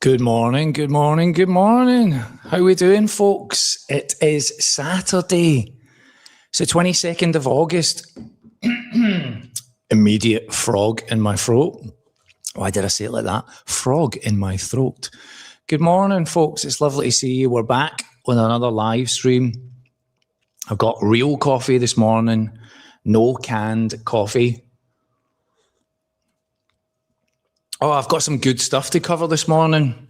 Good morning, good morning, good morning. How we doing, folks? It is Saturday. It's the 22nd of August. Immediate frog in my throat. Why did I say it like that? Frog in my throat. Good morning, folks. It's lovely to see you. We're back with another live stream. I've got real coffee this morning, no canned coffee. Oh, I've got some good stuff to cover this morning.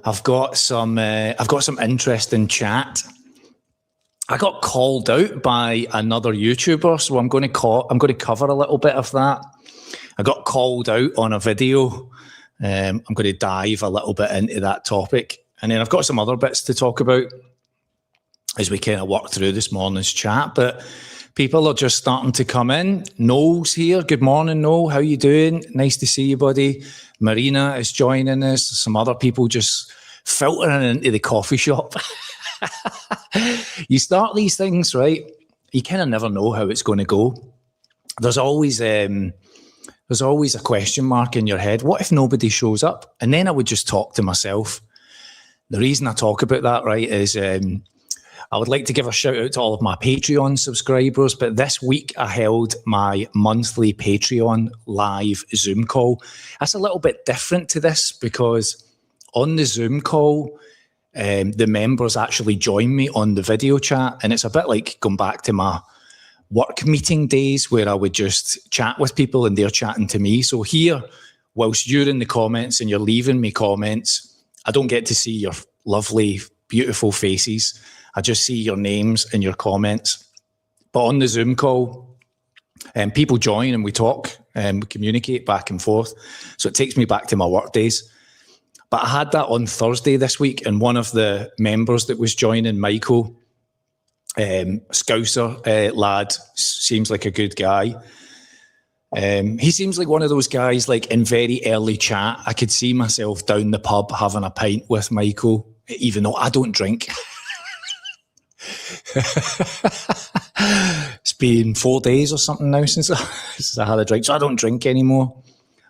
I've got some interesting chat. I got called out by another YouTuber, so I'm going to cover a little bit of that. I got called out on a video. I'm going to dive a little bit into that topic, and then I've got some other bits to talk about as we kind of work through this morning's chat. But people are just starting to come in. Noel's here. Good morning, Noel. How you doing? Nice to see you, buddy. Marina is joining us. Some other people just filtering into the coffee shop. You start these things, right? You kind of never know how it's going to go. There's always a question mark in your head. What if nobody shows up? And then I would just talk to myself. The reason I talk about that, right, is I would like to give a shout out to all of my Patreon subscribers, but this week I held my monthly Patreon live Zoom call. That's a little bit different to this because on the Zoom call, the members actually join me on the video chat, and it's a bit like going back to my work meeting days where I would just chat with people and they're chatting to me. So here, whilst you're in the comments and you're leaving me comments, I don't get to see your lovely, beautiful faces. I just see your names and your comments. But on the Zoom call, people join and we talk and we communicate back and forth. So it takes me back to my work days. But I had that on Thursday this week, and one of the members that was joining, Michael, Scouser lad, seems like a good guy. He seems like one of those guys, like in very early chat, I could see myself down the pub having a pint with Michael, even though I don't drink. It's been 4 days or something now since I had a drink, so I don't drink anymore.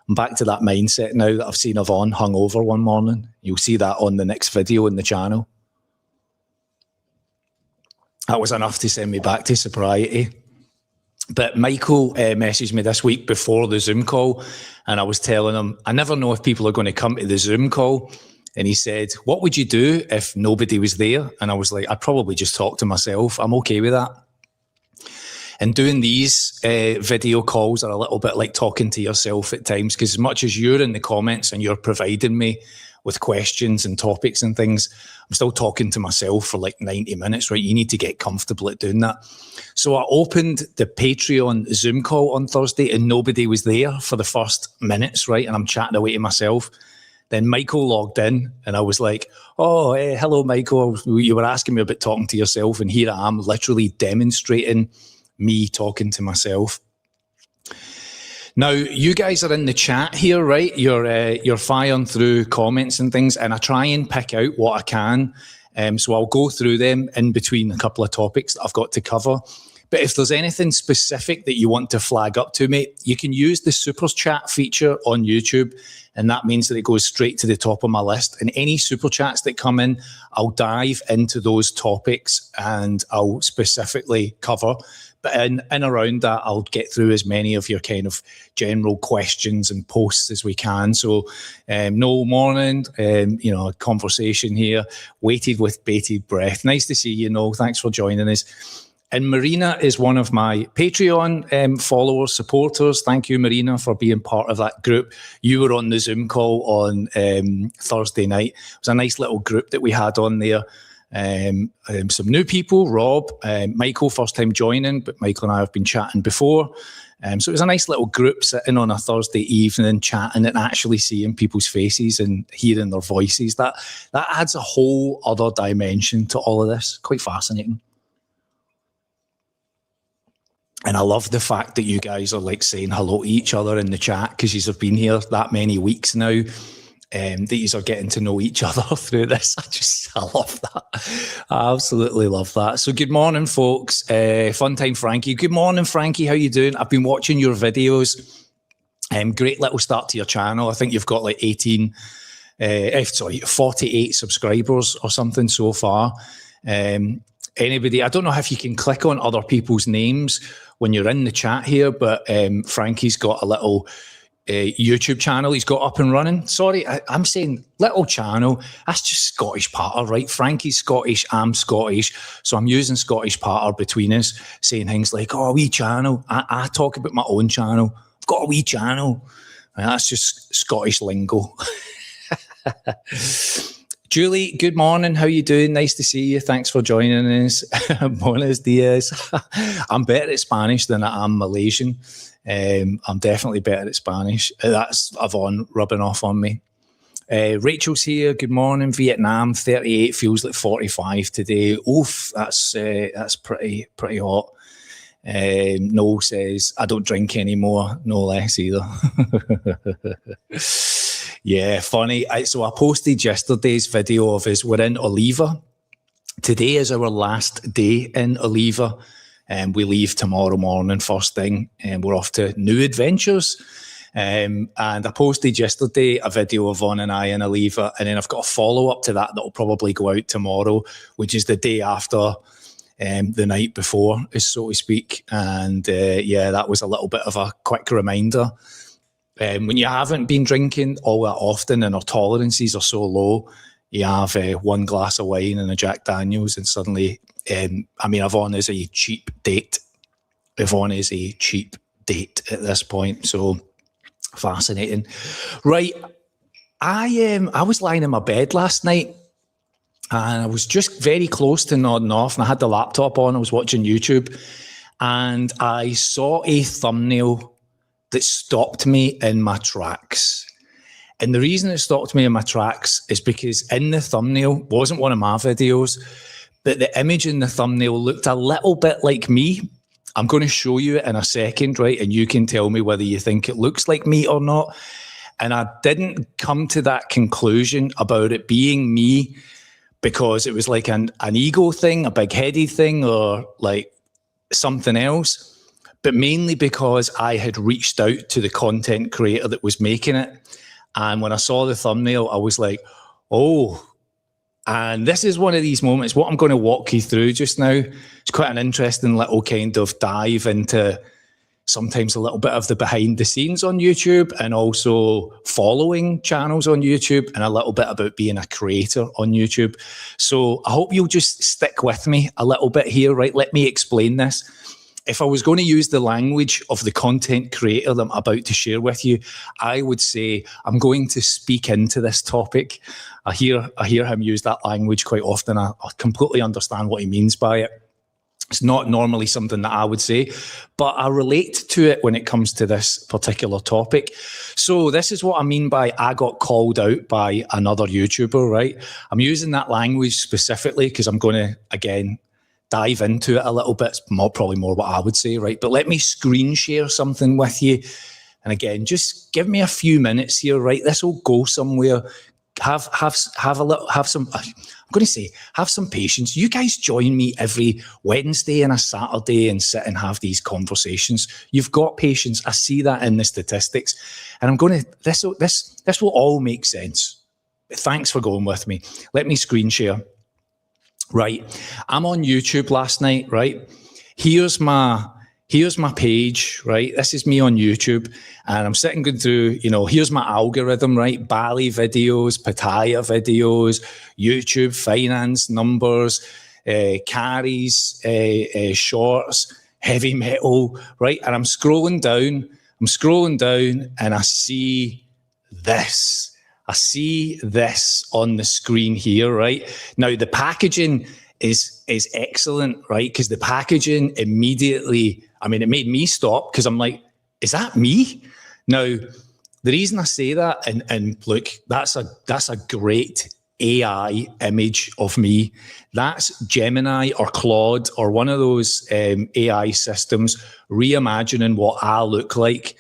I'm back to that mindset now that I've seen Yvonne hungover one morning. You'll see that on the next video in the channel. That was enough to send me back to sobriety. But Michael messaged me this week before the Zoom call, and I was telling him, I never know if people are going to come to the Zoom call. And he said, what would you do if nobody was there? And I was like, I'd probably just talk to myself. I'm okay with that. And doing these video calls are a little bit like talking to yourself at times, because as much as you're in the comments and you're providing me with questions and topics and things, I'm still talking to myself for like 90 minutes, right? You need to get comfortable at doing that. So I opened the Patreon Zoom call on Thursday and nobody was there for the first minutes, right? And I'm chatting away to myself. Then Michael logged in and I was like, oh, hello, Michael. You were asking me about talking to yourself, and here I am literally demonstrating me talking to myself. Now, you guys are in the chat here, right? You're firing through comments and things, and I try and pick out what I can. So I'll go through them in between a couple of topics that I've got to cover. But if there's anything specific that you want to flag up to me, you can use the super chat feature on YouTube, and that means that it goes straight to the top of my list. And any super chats that come in, I'll dive into those topics and I'll specifically cover. But in around that, I'll get through as many of your kind of general questions and posts as we can. So, no morning, conversation here, waited with bated breath. Nice to see you, Noel. Thanks for joining us. And Marina is one of my Patreon followers, supporters. Thank you, Marina, for being part of that group. You were on the Zoom call on Thursday night. It was a nice little group that we had on there. Some new people, Rob, Michael, first time joining, but Michael and I have been chatting before. So it was a nice little group sitting on a Thursday evening, chatting and actually seeing people's faces and hearing their voices. That adds a whole other dimension to all of this. Quite fascinating. And I love the fact that you guys are like saying hello to each other in the chat, because you have been here that many weeks now, that you are getting to know each other through this. I love that. I absolutely love that. So good morning, folks. Funtime Frankie. Good morning, Frankie. How you doing? I've been watching your videos. Great little start to your channel. I think you've got like 18 sorry, 48 subscribers or something so far. Anybody, I don't know if you can click on other people's names when you're in the chat here, but Frankie's got a little YouTube channel he's got up and running. Sorry, I'm saying little channel. That's just Scottish patter, right? Frankie's Scottish, I'm Scottish. So I'm using Scottish patter between us, saying things like, oh, a wee channel. I talk about my own channel. I've got a wee channel. And that's just Scottish lingo. Julie, good morning. How you doing? Nice to see you. Thanks for joining us. Buenos dias. I'm better at Spanish than I am Malaysian. I'm definitely better at Spanish. That's Yvonne rubbing off on me. Rachel's here. Good morning. Vietnam, 38 feels like 45 today. Oof, that's pretty hot. Noel says, I don't drink anymore. No less either. Yeah, funny. So I posted yesterday's video of us. We're in Oliva. Today is our last day in Oliva. And we leave tomorrow morning first thing. And we're off to new adventures. And I posted yesterday a video of Yvonne and I in Oliva. And then I've got a follow-up to that will probably go out tomorrow, which is the day after the night before, so to speak. And yeah, that was a little bit of a quick reminder. When you haven't been drinking all that often and our tolerances are so low, you have one glass of wine and a Jack Daniels and suddenly, Yvonne is a cheap date. Yvonne is a cheap date at this point. So fascinating. Right. I was lying in my bed last night and I was just very close to nodding off and I had the laptop on. I was watching YouTube and I saw a thumbnail that stopped me in my tracks. And the reason it stopped me in my tracks is because in the thumbnail, wasn't one of my videos, but the image in the thumbnail looked a little bit like me. I'm going to show you it in a second, right? And you can tell me whether you think it looks like me or not. And I didn't come to that conclusion about it being me because it was like an ego thing, a big-headed thing, or like something else. But mainly because I had reached out to the content creator that was making it. And when I saw the thumbnail, I was like, oh. And this is one of these moments, what I'm going to walk you through just now. It's quite an interesting little kind of dive into sometimes a little bit of the behind the scenes on YouTube and also following channels on YouTube and a little bit about being a creator on YouTube. So I hope you'll just stick with me a little bit here, right? Let me explain this. If I was going to use the language of the content creator that I'm about to share with you, I would say I'm going to speak into this topic. I hear him use that language quite often. I completely understand what he means by it. It's not normally something that I would say, but I relate to it when it comes to this particular topic. So this is what I mean by I got called out by another YouTuber, right? I'm using that language specifically because I'm going to, again, dive into it a little bit. It's probably more what I would say, right? But let me screen share something with you. And again, just give me a few minutes here, right? This will go somewhere. Have some patience. You guys join me every Wednesday and a Saturday and sit and have these conversations. You've got patience. I see that in the statistics. And this will all make sense. Thanks for going with me. Let me screen share. Right, I'm on YouTube last night, right? Here's my page, right? This is me on YouTube, and I'm sitting going through, here's my algorithm, right? Bali videos, Pattaya videos, YouTube, finance, numbers, carries, shorts, heavy metal, right? And I'm scrolling down, and I see this. I see this on the screen here, right? Now, the packaging is excellent, right? Because the packaging immediately, it made me stop because I'm like, is that me? Now, the reason I say that, and look, that's a great AI image of me. That's Gemini or Claude or one of those AI systems reimagining what I look like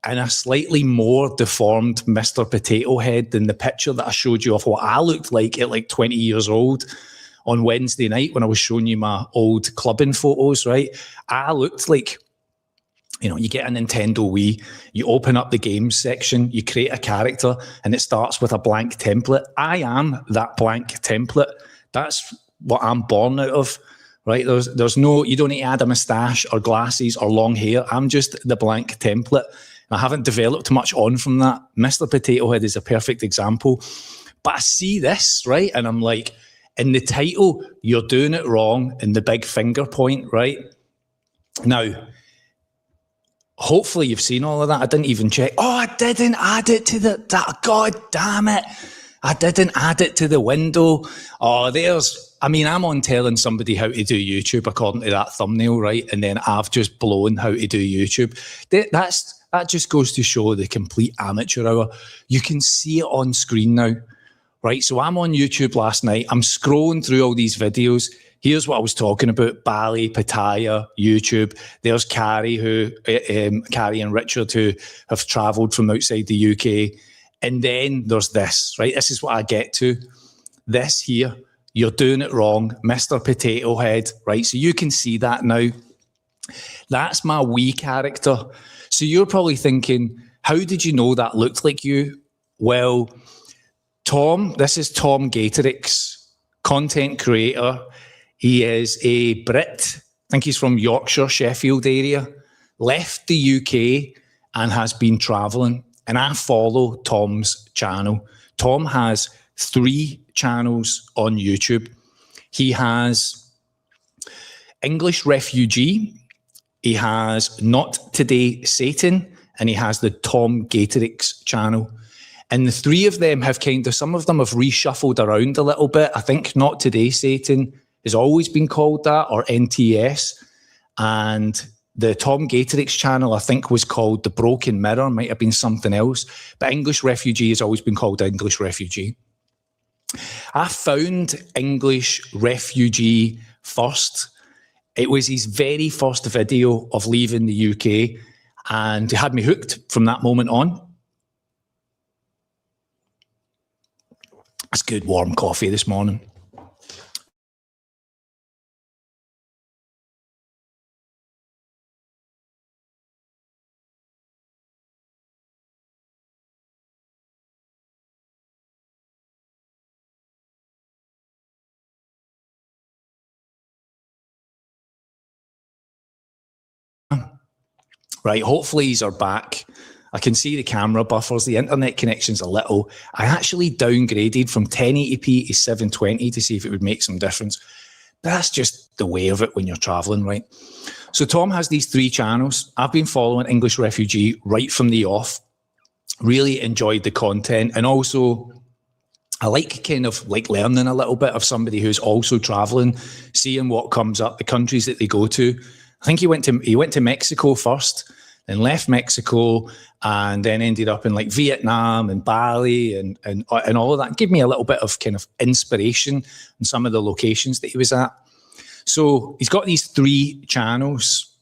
in a slightly more deformed Mr. Potato Head than the picture that I showed you of what I looked like at like 20 years old on Wednesday night when I was showing you my old clubbing photos, right? I looked like You know, you get a Nintendo Wii, you open up the games section, you create a character, and it starts with a blank template. I am that blank template. That's what I'm born out of, right? There's no, you don't need to add a moustache or glasses or long hair. I'm just the blank template. I haven't developed much on from that. Mr. Potato Head is a perfect example. But I see this, right? And I'm like, in the title, you're doing it wrong, in the big finger point, right? Now, hopefully you've seen all of that. I didn't even check. Oh, I didn't add it to God damn it. I didn't add it to the window. Oh, I'm on telling somebody how to do YouTube according to that thumbnail, right? And then I've just blown how to do YouTube. That just goes to show the complete amateur hour. You can see it on screen now, right? So I'm on YouTube last night. I'm scrolling through all these videos. Here's what I was talking about: Bali, Pattaya, YouTube. There's Carrie and Richard, who have travelled from outside the UK. And then there's this, right? This is what I get to. This here, you're doing it wrong, Mr. Potato Head, right? So you can see that now. That's my Wii character. So you're probably thinking, how did you know that looked like you? Well, this is Tom Gatorix, content creator. He is a Brit. I think he's from Yorkshire, Sheffield area. Left the UK and has been travelling. And I follow Tom's channel. Tom has 3 channels on YouTube. He has English Refugee. He has Not Today Satan. And he has the Tom Gatorix channel. And the 3 of them have some of them have reshuffled around a little bit. I think Not Today Satan has always been called that, or NTS. And the Tom Gatorix channel, I think, was called The Broken Mirror, might have been something else. But English Refugee has always been called English Refugee. I found English Refugee first. It was his very first video of leaving the UK, and it had me hooked from that moment on. It's good warm coffee this morning. Right, hopefully these are back. I can see the camera buffers. The internet connection's a little. I actually downgraded from 1080p to 720 to see if it would make some difference. But that's just the way of it when you're traveling, right? So Tom has these 3 channels. I've been following English Refugee right from the off. Really enjoyed the content. And also, I like learning a little bit of somebody who's also traveling, seeing what comes up, the countries that they go to. I think he went to Mexico first, then left Mexico, and then ended up in like Vietnam and Bali and all of that. Give me a little bit of kind of inspiration on some of the locations that he was at. So he's got these 3 channels,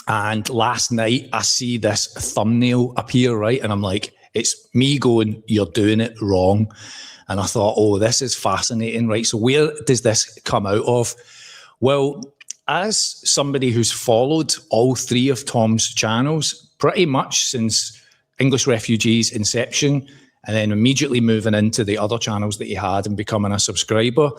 and last night I see this thumbnail appear, right? And I'm like, it's me going, you're doing it wrong. And I thought, oh, this is fascinating, right? So where does this come out of? Well, as somebody who's followed all 3 of Tom's channels pretty much since English Refugee's inception, and then immediately moving into the other channels that he had and becoming a subscriber,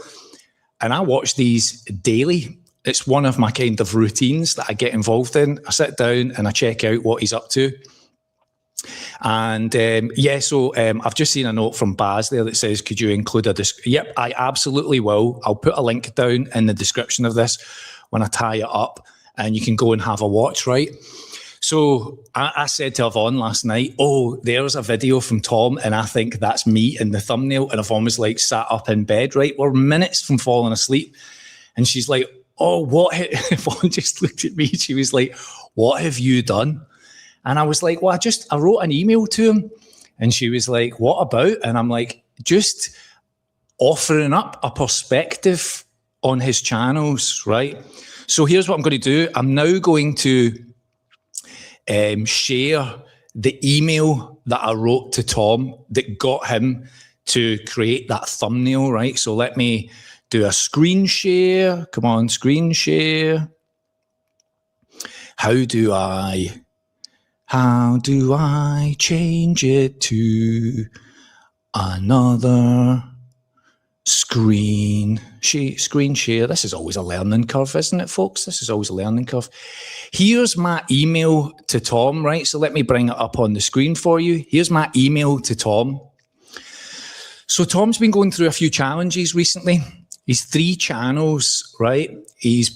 and I watch these daily. It's one of my kind of routines that I get involved in. I sit down and I check out what he's up to. And I've just seen a note from Baz there that says, could you include a Yep, I absolutely will. I'll put a link down in the description of this when I tie it up, and you can go and have a watch, right? So I said to Yvonne last night, oh, there's a video from Tom, and I think that's me in the thumbnail. And Yvonne was like sat up in bed, right? We're minutes from falling asleep. And she's like, oh, what? Yvonne just looked at me. She was like, what have you done? And I was like, well, I wrote an email to him. And she was like, what about? And I'm like, just offering up a perspective on his channels, right? So here's what I'm going to do. I'm now going to share the email that I wrote to Tom that got him to create that thumbnail, right? So let me do a screen share. Come on, screen share. How do I change it to another screen share? This is always a learning curve, isn't it, folks? This is always a learning curve. Here's my email to Tom, right? So let me bring it up on the screen for you. Here's my email to Tom. So Tom's been going through a few challenges recently. He's 3 channels, right? He's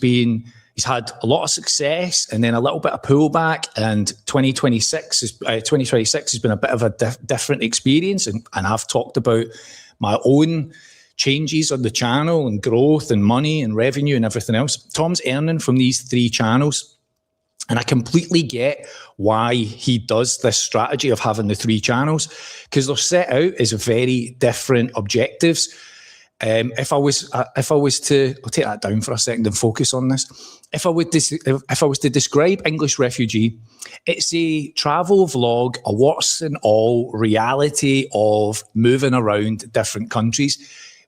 had a lot of success and then a little bit of pullback, and 2026 has been a bit of a different experience. And I've talked about my own changes on the channel and growth and money and revenue and everything else. Tom's earning from these 3 channels. And I completely get why he does this strategy of having the 3 channels, because they're set out as very different objectives. If I was to, I'll take that down for a second and focus on this. If I was to describe English Refugee, it's a travel vlog, a what's and all reality of moving around different countries.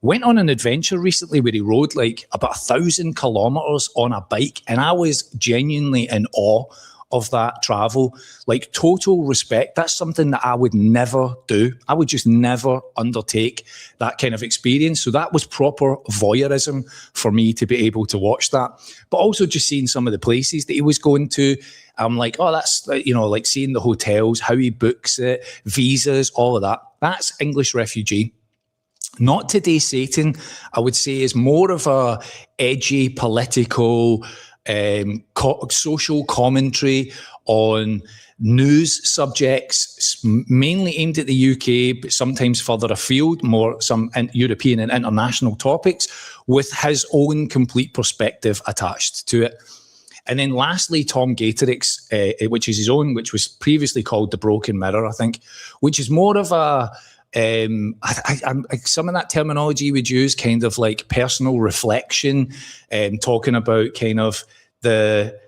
Went on an adventure recently where he rode like about 1,000 kilometers on a bike, and I was genuinely in awe of that travel. Like, total respect. That's something that I would never do. I would just never undertake that kind of experience. So that was proper voyeurism for me to be able to watch that. But also just seeing some of the places that he was going to. I'm like, oh, that's, like seeing the hotels, how he books it, visas, all of that. That's English Refugee. Not Today Satan, I would say, is more of a edgy political social commentary on news subjects, mainly aimed at the UK, but sometimes further afield, more some European and international topics, with his own complete perspective attached to it. And then lastly, Tom Gatorix, which is his own, which was previously called The Broken Mirror, I think, which is more of a some of that terminology you would use, kind of like personal reflection, talking about kind of the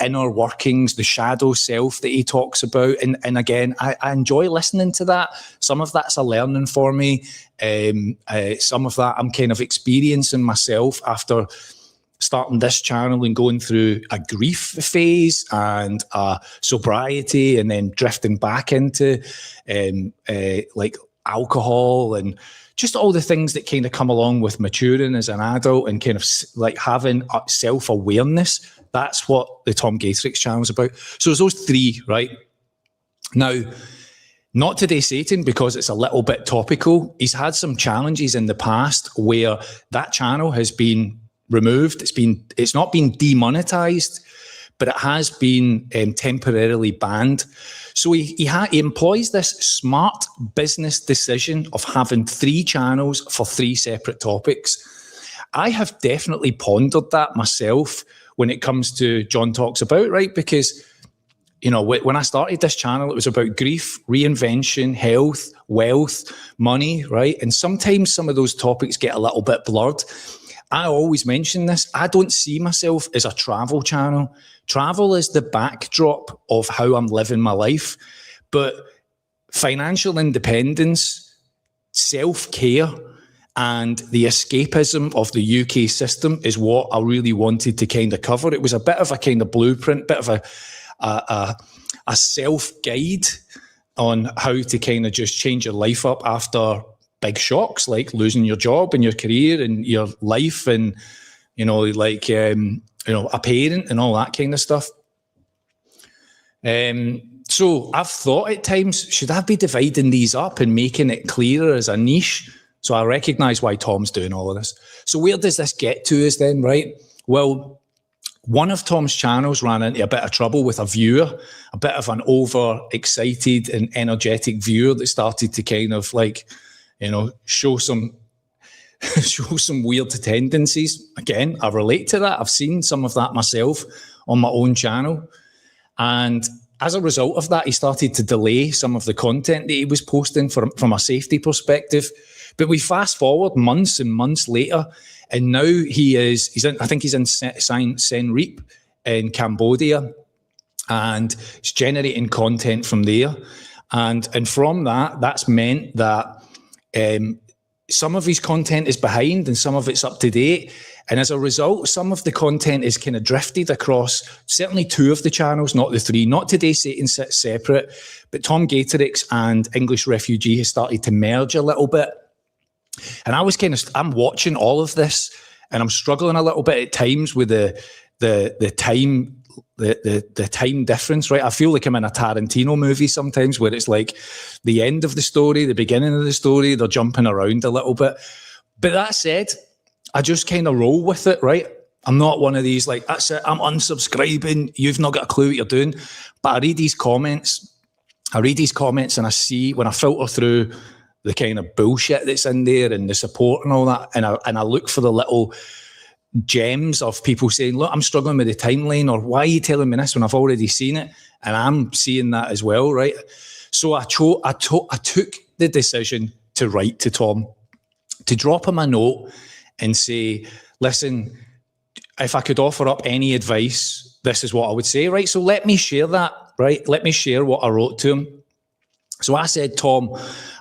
inner workings, the shadow self that he talks about. And again, I enjoy listening to that. Some of that's a learning for me. Some of that I'm kind of experiencing myself after starting this channel and going through a grief phase and sobriety, and then drifting back into like alcohol and just all the things that kind of come along with maturing as an adult and kind of like having self-awareness. That's what the Tom Gatorix channel is about. So there's those 3, right? Now, Not Today Satan, because it's a little bit topical. He's had some challenges in the past where that channel has been removed. It's not been demonetized, but it has been temporarily banned. So he employs this smart business decision of having 3 channels for 3 separate topics. I have definitely pondered that myself when it comes to John Talks About, right? Because, when I started this channel, it was about grief, reinvention, health, wealth, money, right? And sometimes some of those topics get a little bit blurred. I always mention this. I don't see myself as a travel channel. Travel is the backdrop of how I'm living my life. But financial independence, self-care, and the escapism of the UK system is what I really wanted to kind of cover. It was a bit of a kind of blueprint, bit of a self-guide on how to kind of just change your life up after big shocks, like losing your job and your career and your life and, a parent and all that kind of stuff. So I've thought at times, should I be dividing these up and making it clearer as a niche? So I recognise why Tom's doing all of this. So where does this get to us then, right? Well, one of Tom's channels ran into a bit of trouble with a viewer, a bit of an over-excited and energetic viewer that started to kind of show some weird tendencies. Again, I relate to that. I've seen some of that myself on my own channel. And as a result of that, he started to delay some of the content that he was posting from a safety perspective. But we fast forward months and months later, and now he's in Siem Reap in Cambodia, and he's generating content from there. And from that's meant that some of his content is behind and some of it's up to date. And as a result, some of the content is kind of drifted across certainly 2 of the channels, not the 3. Not Today Satan sits separate, but Tom Gatorix and English Refugee has started to merge a little bit. And I was I'm watching all of this and I'm struggling a little bit at times with the time difference, right? I feel like I'm in a Tarantino movie sometimes where it's like the end of the story, the beginning of the story, they're jumping around a little bit. But that said, I just kind of roll with it, right? I'm not one of these like, that's it, I'm unsubscribing, you've not got a clue what you're doing. But I read these comments and I see, when I filter through the kind of bullshit that's in there and the support and all that, and I look for the little gems of people saying, look, I'm struggling with the timeline, or why are you telling me this when I've already seen it? And I'm seeing that as well, right? So I took the decision to write to Tom, to drop him a note and say, listen, if I could offer up any advice, this is what I would say, right? So let me share that, right? Let me share what I wrote to him. So I said, Tom,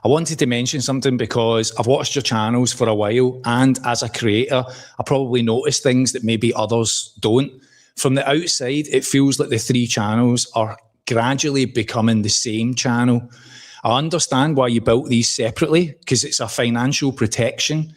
I wanted to mention something because I've watched your channels for a while, and as a creator, I probably notice things that maybe others don't. From the outside, it feels like the 3 channels are gradually becoming the same channel. I understand why you built these separately, because it's a financial protection.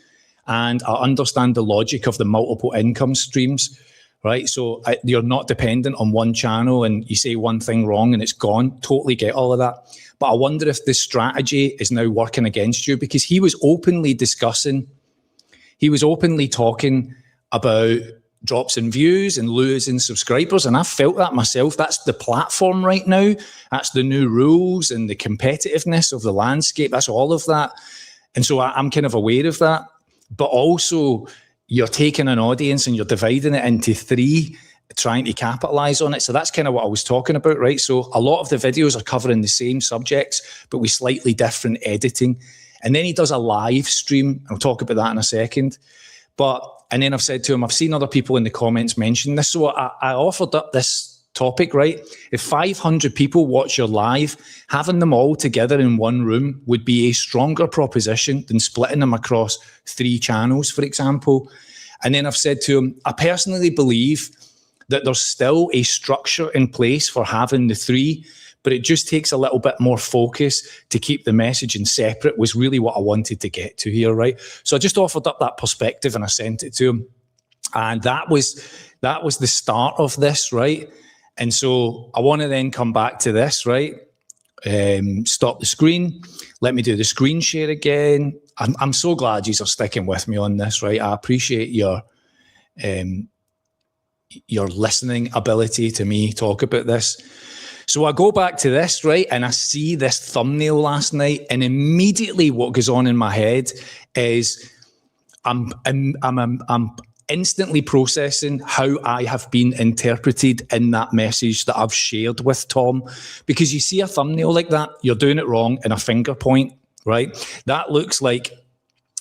And I understand the logic of the multiple income streams, right? So you're not dependent on one channel and you say one thing wrong and it's gone. Totally get all of that. But I wonder if this strategy is now working against you, because he was openly talking about drops in views and losing subscribers. And I felt that myself. That's the platform right now. That's the new rules and the competitiveness of the landscape. That's all of that. And so I'm kind of aware of that. But also, you're taking an audience and you're dividing it into 3, trying to capitalize on it. So that's kind of what I was talking about, right? So a lot of the videos are covering the same subjects, but with slightly different editing. And then he does a live stream. I'll talk about that in a second. And then I've said to him, I've seen other people in the comments mention this. So I offered up this topic, right? If 500 people watch your live, having them all together in one room would be a stronger proposition than splitting them across 3 channels, for example. And then I've said to him, I personally believe that there's still a structure in place for having the 3, but it just takes a little bit more focus to keep the messaging separate, was really what I wanted to get to here, right? So I just offered up that perspective and I sent it to him. And that was the start of this, right? And so I want to then come back to this, right? Stop the screen. Let me do the screen share again. I'm so glad you are sticking with me on this, right? I appreciate your listening ability to me talk about this. So I go back to this, right? And I see this thumbnail last night, and immediately what goes on in my head is I'm instantly processing how I have been interpreted in that message that I've shared with Tom. Because you see a thumbnail like that, you're doing it wrong in a finger point, right? That looks like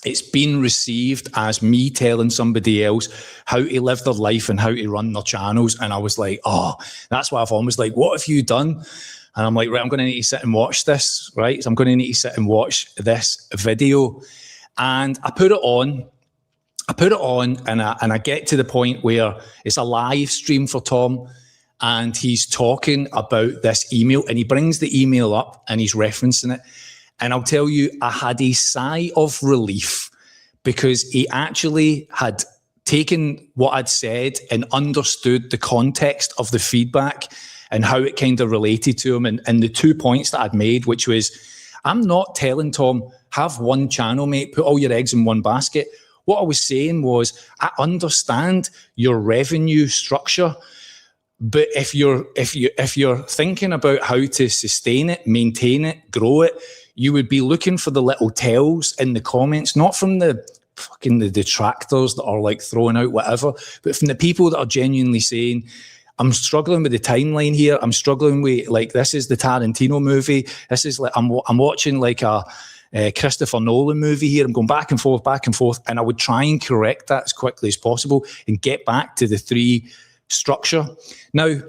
it's been received as me telling somebody else how to live their life and how to run their channels. And I was like, oh, that's why I've almost like, what have you done? And I'm like, right, I'm going to need to sit and watch this, right? So I'm going to need to sit and watch this video. And I put it on and I get to the point where it's a live stream for Tom, and he's talking about this email, and he brings the email up and he's referencing it. And I'll tell you, I had a sigh of relief, because he actually had taken what I'd said and understood the context of the feedback and how it kind of related to him, and the 2 points that I'd made, which was, I'm not telling Tom, have one channel, mate, put all your eggs in one basket. What I was saying was, I understand your revenue structure, but if you're thinking about how to sustain it, maintain it, grow it, you would be looking for the little tells in the comments, not from the detractors that are like throwing out whatever, but from the people that are genuinely saying, I'm struggling with the timeline here. I'm struggling with, like, this is the Tarantino movie. This is like, I'm watching like a Christopher Nolan movie here. I'm going back and forth. And I would try and correct that as quickly as possible and get back to the 3 structure. Now,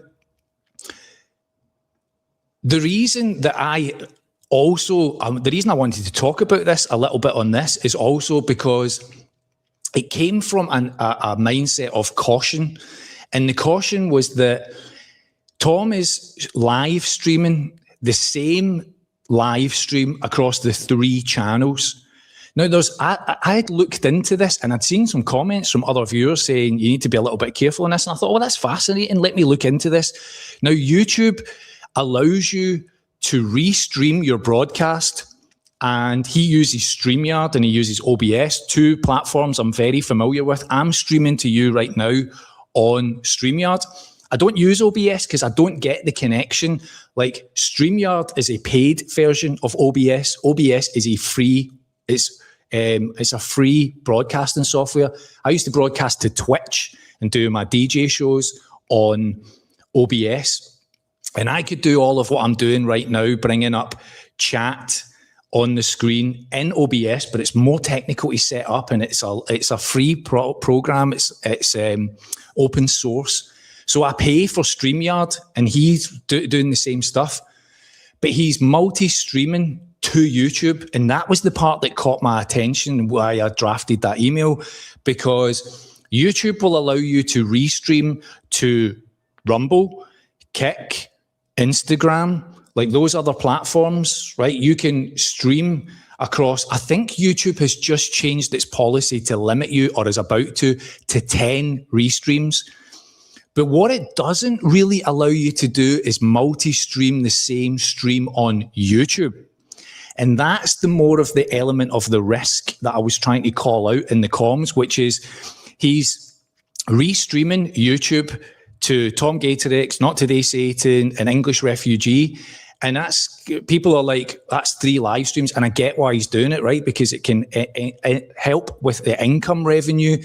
the reason I wanted to talk about this a little bit on this is also because it came from a mindset of caution. And the caution was that Tom is live streaming the same live stream across the 3 channels. Now, I had looked into this and I'd seen some comments from other viewers saying you need to be a little bit careful on this. And I thought, oh, that's fascinating. Let me look into this. Now, YouTube allows you to restream your broadcast, and he uses StreamYard and he uses OBS, 2 platforms I'm very familiar with. I'm streaming to you right now on StreamYard. I don't use OBS because I don't get the connection. Like, StreamYard is a paid version of OBS. OBS is a free, it's a free broadcasting software. I used to broadcast to Twitch and do my DJ shows on OBS. And I could do all of what I'm doing right now, bringing up chat on the screen in OBS, but it's more technical to set up, and it's a free program. It's open source. So I pay for StreamYard, and he's doing the same stuff, but he's multi-streaming to YouTube. And that was the part that caught my attention and why I drafted that email, because YouTube will allow you to restream to Rumble, Kick, Instagram, like those other platforms, right? You can stream across. I think YouTube has just changed its policy to limit you, or is about to 10 restreams. But what it doesn't really allow you to do is multi-stream the same stream on YouTube. And that's the more of the element of the risk that I was trying to call out in the comms, which is he's restreaming YouTube to Tom Gatorix, Not Today Satan, an English refugee. And that's, people are like, that's 3 live streams. And I get why he's doing it, right? Because it can help with the income revenue.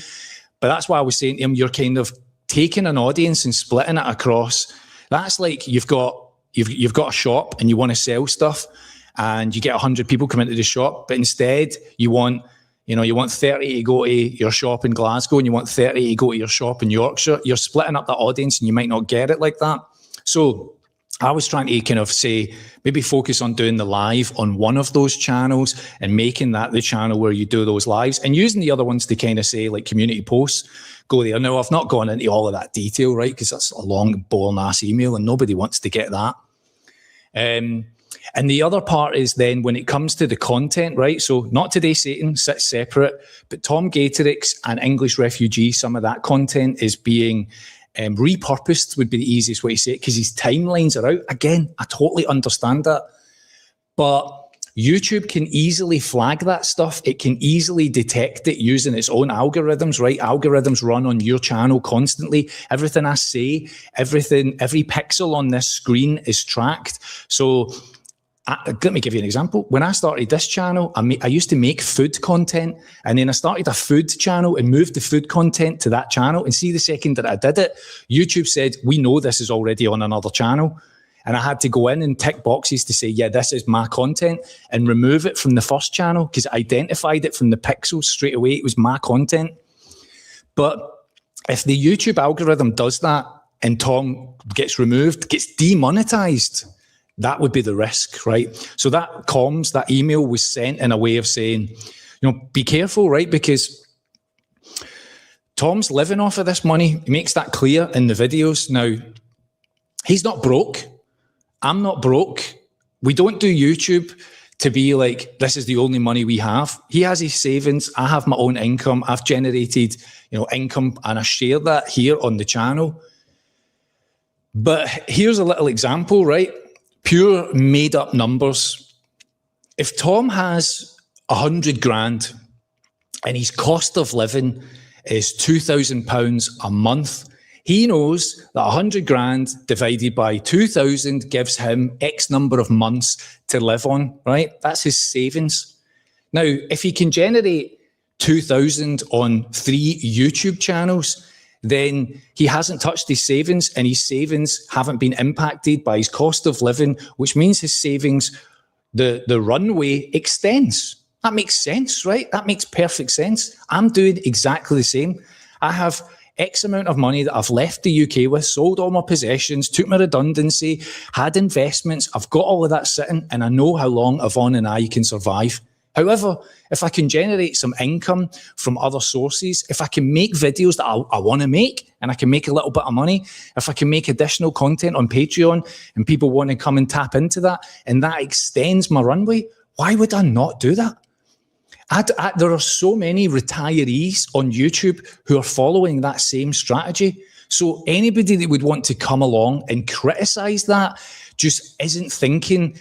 But that's why I was saying to him, you're kind of taking an audience and splitting it across. That's like you've got a shop and you want to sell stuff, and you get 100 people come into the shop, but instead you want 30 to go to your shop in Glasgow and you want 30 to go to your shop in Yorkshire. You're splitting up the audience and you might not get it like that. So I was trying to kind of say, maybe focus on doing the live on one of those channels and making that the channel where you do those lives, and using the other ones to kind of say, like, community posts, go there. Now, I've not gone into all of that detail, right? Because that's a long, boring ass email and nobody wants to get that. And the other part is then when it comes to the content, right? So Not Today Satan sits separate, but Tom Gatorix and English Refugee, some of that content is being repurposed, would be the easiest way to say it, because his timelines are out. Again, I totally understand that. But YouTube can easily flag that stuff. It can easily detect it using its own algorithms, right? Algorithms run on your channel constantly. Everything I say, every pixel on this screen is tracked. So let me give you an example. When I started this channel, I used to make food content, and then I started a food channel and moved the food content to that channel. And see, the second that I did it, YouTube said, we know this is already on another channel. And I had to go in and tick boxes to say, yeah, this is my content, and remove it from the first channel because it identified it from the pixels straight away. It was my content. But if the YouTube algorithm does that and Tom gets removed, gets demonetized, that would be the risk, right? So that comms, that email was sent in a way of saying, be careful, right? Because Tom's living off of this money. He makes that clear in the videos. Now, he's not broke. I'm not broke. We don't do YouTube to be like, this is the only money we have. He has his savings. I have my own income. I've generated, income, and I share that here on the channel. But here's a little example, right? Pure made up numbers. If Tom has 100 grand and his cost of living is £2,000 a month, he knows that 100 grand divided by 2,000 gives him X number of months to live on, right? That's his savings. Now, if he can generate 2,000 on 3 YouTube channels, then he hasn't touched his savings, and his savings haven't been impacted by his cost of living, which means his savings, the runway extends. That makes sense, right? That makes perfect sense. I'm doing exactly the same. I have X amount of money that I've left the UK with, sold all my possessions, took my redundancy, had investments. I've got all of that sitting, and I know how long Yvonne and I can survive. However, if I can generate some income from other sources, if I can make videos that I want to make and I can make a little bit of money, if I can make additional content on Patreon and people want to come and tap into that and that extends my runway, why would I not do that? There are so many retirees on YouTube who are following that same strategy. So anybody that would want to come along and criticize that just isn't thinking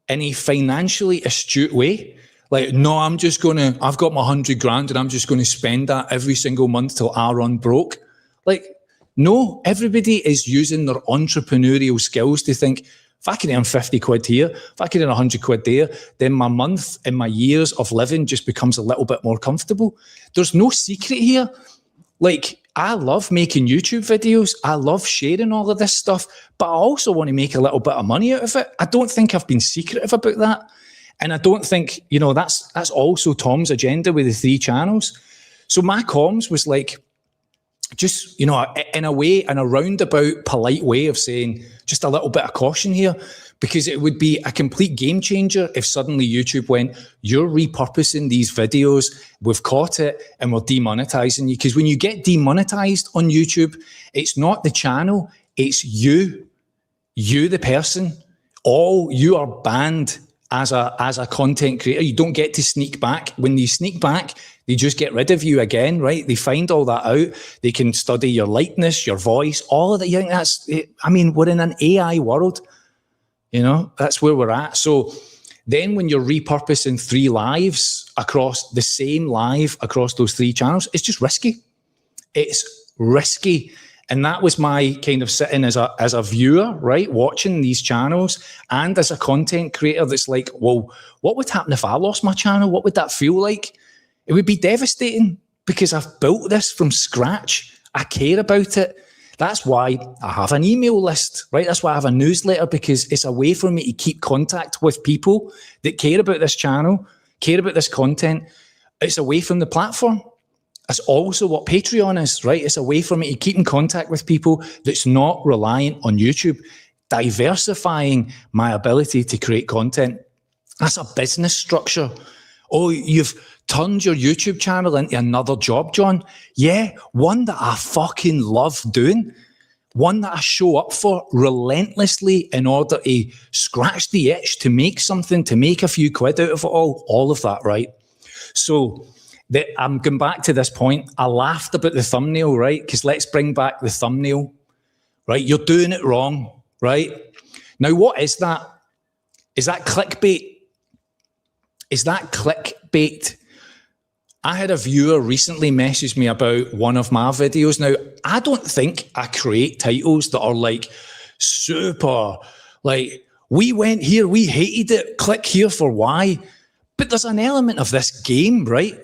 in a financially astute way. Like, no, I've got my 100 grand and I'm just going to spend that every single month till I run broke. Like, no, everybody is using their entrepreneurial skills to think, if I can earn 50 quid here, if I can earn 100 quid there, then my month and my years of living just becomes a little bit more comfortable. There's no secret here. Like, I love making YouTube videos. I love sharing all of this stuff, but I also want to make a little bit of money out of it. I don't think I've been secretive about that. And I don't think, that's also Tom's agenda with the 3 channels. So my comms was like, just, in a way, in a roundabout, polite way of saying just a little bit of caution here, because it would be a complete game changer if suddenly YouTube went, you're repurposing these videos, we've caught it, and we're demonetizing you. Because when you get demonetized on YouTube, it's not the channel, it's you, the person. You are banned as a content creator. You don't get to sneak back. When you sneak back, they just get rid of you again, right? They find all that out. They can study your likeness, your voice, all of that. You think that's, we're in an AI world, that's where we're at. So then when you're repurposing 3 lives across the same live across those 3 channels, it's just risky. It's risky. And that was my kind of sitting as a viewer, right, watching these channels, and as a content creator that's like, well, what would happen if I lost my channel? What would that feel like? It would be devastating because I've built this from scratch. I care about it. That's why I have an email list, right? That's why I have a newsletter, because it's a way for me to keep contact with people that care about this channel, care about this content. It's away from the platform. That's also what Patreon is, right? It's a way for me to keep in contact with people that's not reliant on YouTube, diversifying my ability to create content. That's a business structure. Oh, you've turned your YouTube channel into another job, John. Yeah, one that I fucking love doing, one that I show up for relentlessly in order to scratch the itch, to make something, to make a few quid out of it all of that, right? So I'm going back to this point. I laughed about the thumbnail, right? Because let's bring back the thumbnail, right? You're doing it wrong, right? Now, what is that? Is that clickbait? Is that clickbait? I had a viewer recently message me about one of my videos. Now, I don't think I create titles that are like super, like, we went here, we hated it, click here for why. But there's an element of this game, right?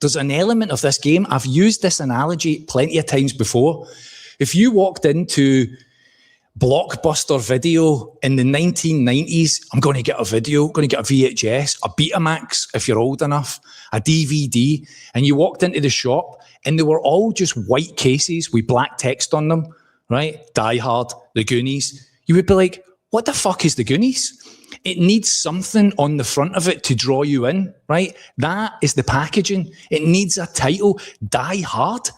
There's an element of this game. I've used this analogy plenty of times before. If you walked into Blockbuster video in the 1990s, I'm going to get a video, going to get a VHS, a Betamax, if you're old enough, a DVD, and you walked into the shop and they were all just white cases with black text on them, right? Die Hard, The Goonies. You would be like, what the fuck is The Goonies? It needs something on the front of it to draw you in, right? That is the packaging. It needs a title. Die Hard.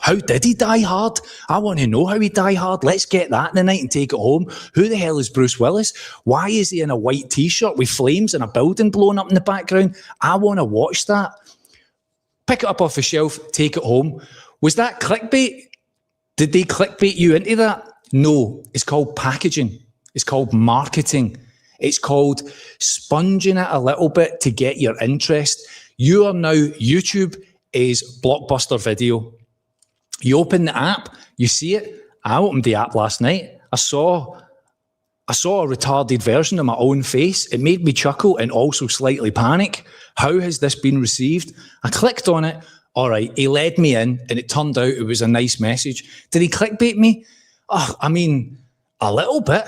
How did he die hard? I want to know how he died hard. Let's get that in the night and take it home. Who the hell is Bruce Willis? Why is he in a white t-shirt with flames and a building blowing up in the background? I want to watch that. Pick it up off the shelf, take it home. Was that clickbait? Did they clickbait you into that? No, it's called packaging. It's called marketing. It's called sponging it a little bit to get your interest. You are now, YouTube is Blockbuster Video. You open the app, you see it. I opened the app last night. I saw a retarded version of my own face. It made me chuckle and also slightly panic. How has this been received? I clicked on it. All right, he led me in, and it turned out it was a nice message. Did he clickbait me? Oh, I mean, a little bit.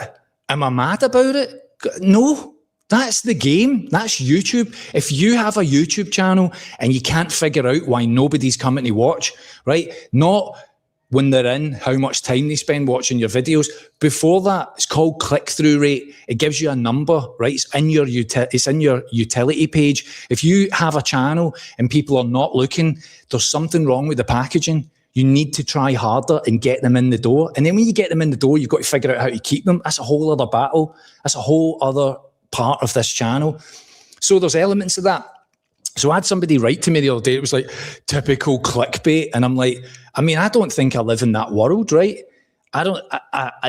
Am I mad about it? No, that's the game. That's YouTube. If you have a YouTube channel and you can't figure out why nobody's coming to watch, right? Not when they're in, how much time they spend watching your videos. Before that, it's called click-through rate. It gives you a number, right? It's in your utility page. If you have a channel and people are not looking, there's something wrong with the packaging. You need to try harder and get them in the door. And then when you get them in the door, you've got to figure out how to keep them. That's a whole other battle. That's a whole other part of this channel. So there's elements of that. So I had somebody write to me the other day. It was like, typical clickbait. And I'm like, I mean, I don't think I live in that world, right?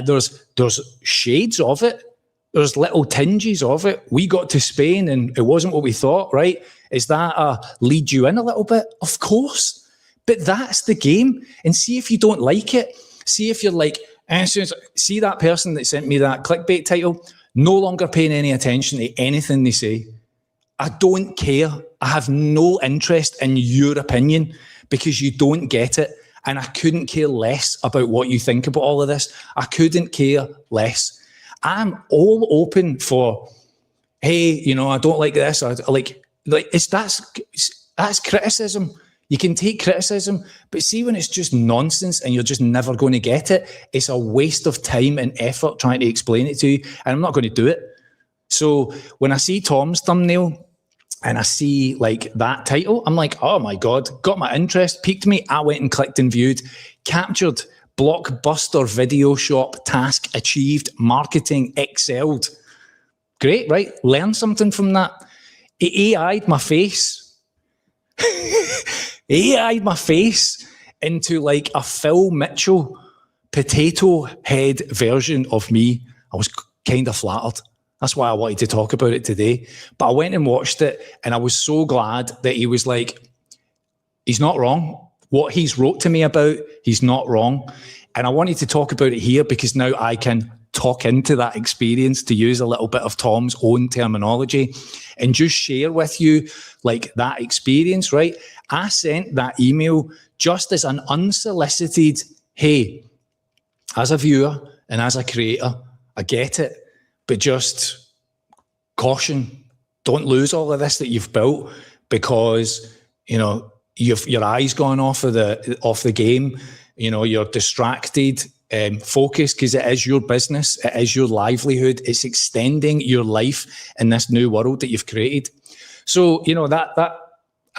There's shades of it. There's little tinges of it. We got to Spain and it wasn't what we thought, right? Is that lead you in a little bit? Of course. But that's the game. And see if you don't like it. See if you're like, see that person that sent me that clickbait title, no longer paying any attention to anything they say. I don't care. I have no interest in your opinion because you don't get it. And I couldn't care less about what you think about all of this. I couldn't care less. I'm all open for, hey, you know, I don't like this. That's criticism. You can take criticism, but see when it's just nonsense and you're just never going to get it, it's a waste of time and effort trying to explain it to you, and I'm not going to do it. So when I see Tom's thumbnail and I see like that title, I'm like, oh my God, got my interest, piqued me. I went and clicked and viewed, captured, Blockbuster video shop, task achieved, marketing excelled. Great, right? Learn something from that. It AI'd my face. AI'd my face into like a Phil Mitchell potato head version of me. I was kind of flattered. That's why I wanted to talk about it today. But I went and watched it and I was so glad that he was like, he's not wrong. What he's wrote to me about, he's not wrong. And I wanted to talk about it here because now I can talk into that experience, to use a little bit of Tom's own terminology, and just share with you like that experience, right? I sent that email just as an unsolicited, hey, as a viewer and as a creator, I get it, but just caution, don't lose all of this that you've built because, you know, your eyes gone off the game, you know, you're distracted. Focus, because it is your business, it is your livelihood, it's extending your life in this new world that you've created. So, you know, that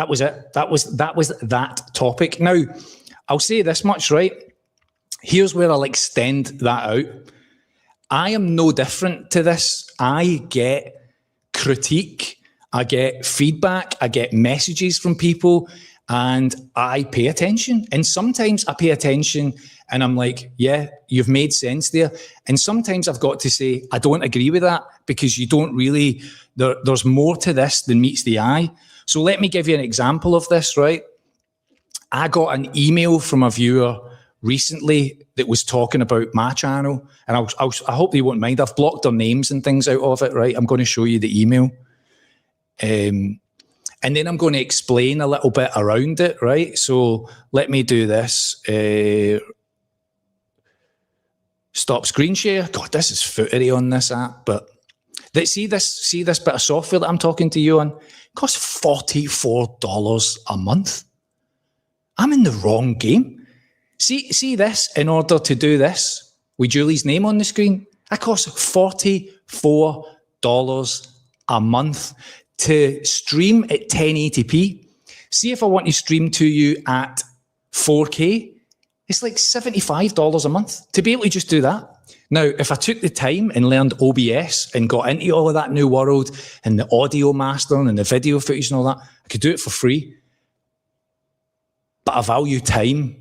was it. That was that topic. Now, I'll say this much, right? Here's where I'll extend that out. I am no different to this. I get critique, I get feedback, I get messages from people, and I pay attention. And sometimes I pay attention and I'm like, yeah, you've made sense there. And sometimes I've got to say, I don't agree with that because you don't really, there's more to this than meets the eye. So let me give you an example of this, right? I got an email from a viewer recently that was talking about my channel. And I hope they won't mind. I've blocked their names and things out of it, right? I'm going to show you the email. And then I'm going to explain a little bit around it, right? So let me do this. Stop screen share. God, this is footery on this app. But see this bit of software that I'm talking to you on? It costs $44 a month. I'm in the wrong game. See this, in order to do this, with Julie's name on the screen, that costs $44 a month to stream at 1080p. See if I want to stream to you at 4K, it's like $75 a month to be able to just do that. Now, if I took the time and learned OBS and got into all of that new world and the audio mastering and the video footage and all that, I could do it for free. But I value time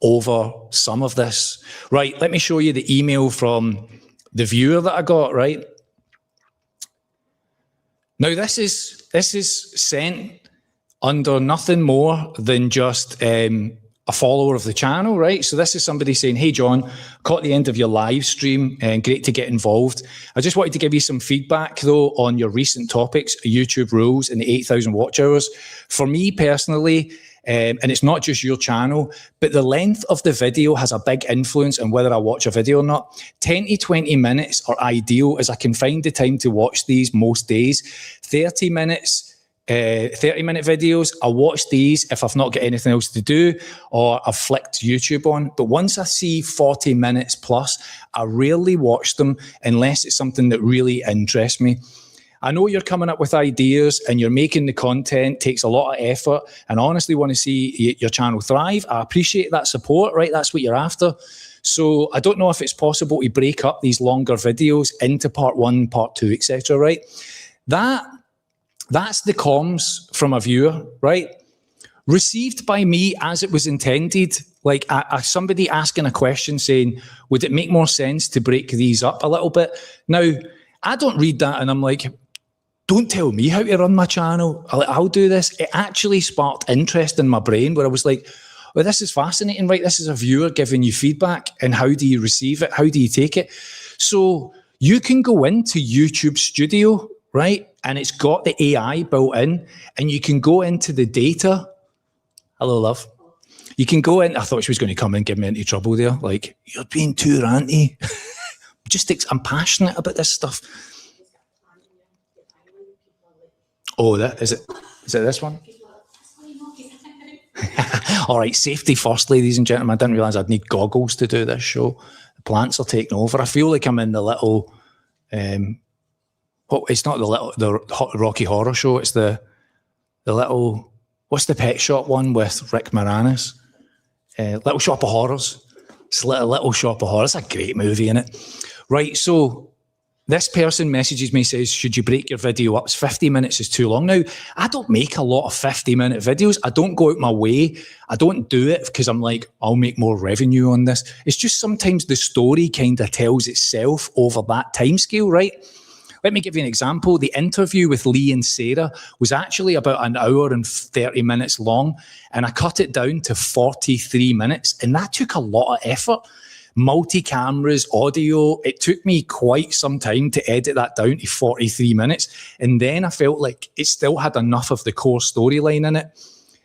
over some of this. Right, let me show you the email from the viewer that I got, right? Now, this is sent under nothing more than just a follower of the channel, right? So this is somebody saying, hey, John, caught the end of your live stream and great to get involved. I just wanted to give you some feedback, though, on your recent topics, YouTube rules and the 8,000 watch hours. For me personally, and it's not just your channel, but the length of the video has a big influence on whether I watch a video or not. 10 to 20 minutes are ideal, as I can find the time to watch these most days. 30 minutes 30-minute videos. I watch these if I've not got anything else to do or I've flicked YouTube on. But once I see 40 minutes plus, I rarely watch them unless it's something that really interests me. I know you're coming up with ideas and you're making the content, takes a lot of effort, and I honestly want to see your channel thrive. I appreciate that support, right? That's what you're after. So I don't know if it's possible to break up these longer videos into part 1, part 2, etc., right? That's the comms from a viewer, right? Received by me as it was intended, like somebody asking a question saying, would it make more sense to break these up a little bit? Now, I don't read that and I'm like, don't tell me how to run my channel. I'll do this. It actually sparked interest in my brain where I was like, well, this is fascinating, right? This is a viewer giving you feedback, and how do you receive it? How do you take it? So you can go into YouTube Studio, right? And it's got the AI built in, and you can go into the data. Hello, love. You can go in. I thought she was going to come and get me into trouble there. Like, you're being too ranty. I'm passionate about this stuff. Oh, is it this one? All right, safety first, ladies and gentlemen. I didn't realise I'd need goggles to do this show. The plants are taking over. I feel like I'm in the little, it's not the Rocky Horror Show. It's the little, what's the Pet Shop one with Rick Moranis? Little Shop of Horrors. It's Little Shop of Horrors. It's a great movie, isn't it? Right, so this person messages me, says, should you break your video up? 50 minutes is too long. Now, I don't make a lot of 50-minute videos. I don't go out my way. I don't do it because I'm like, I'll make more revenue on this. It's just sometimes the story kind of tells itself over that time scale, right? Let me give you an example. The interview with Lee and Sarah was actually about an hour and 30 minutes long, and I cut it down to 43 minutes, and that took a lot of effort. Multi-cameras, audio. It took me quite some time to edit that down to 43 minutes. And then I felt like it still had enough of the core storyline in it.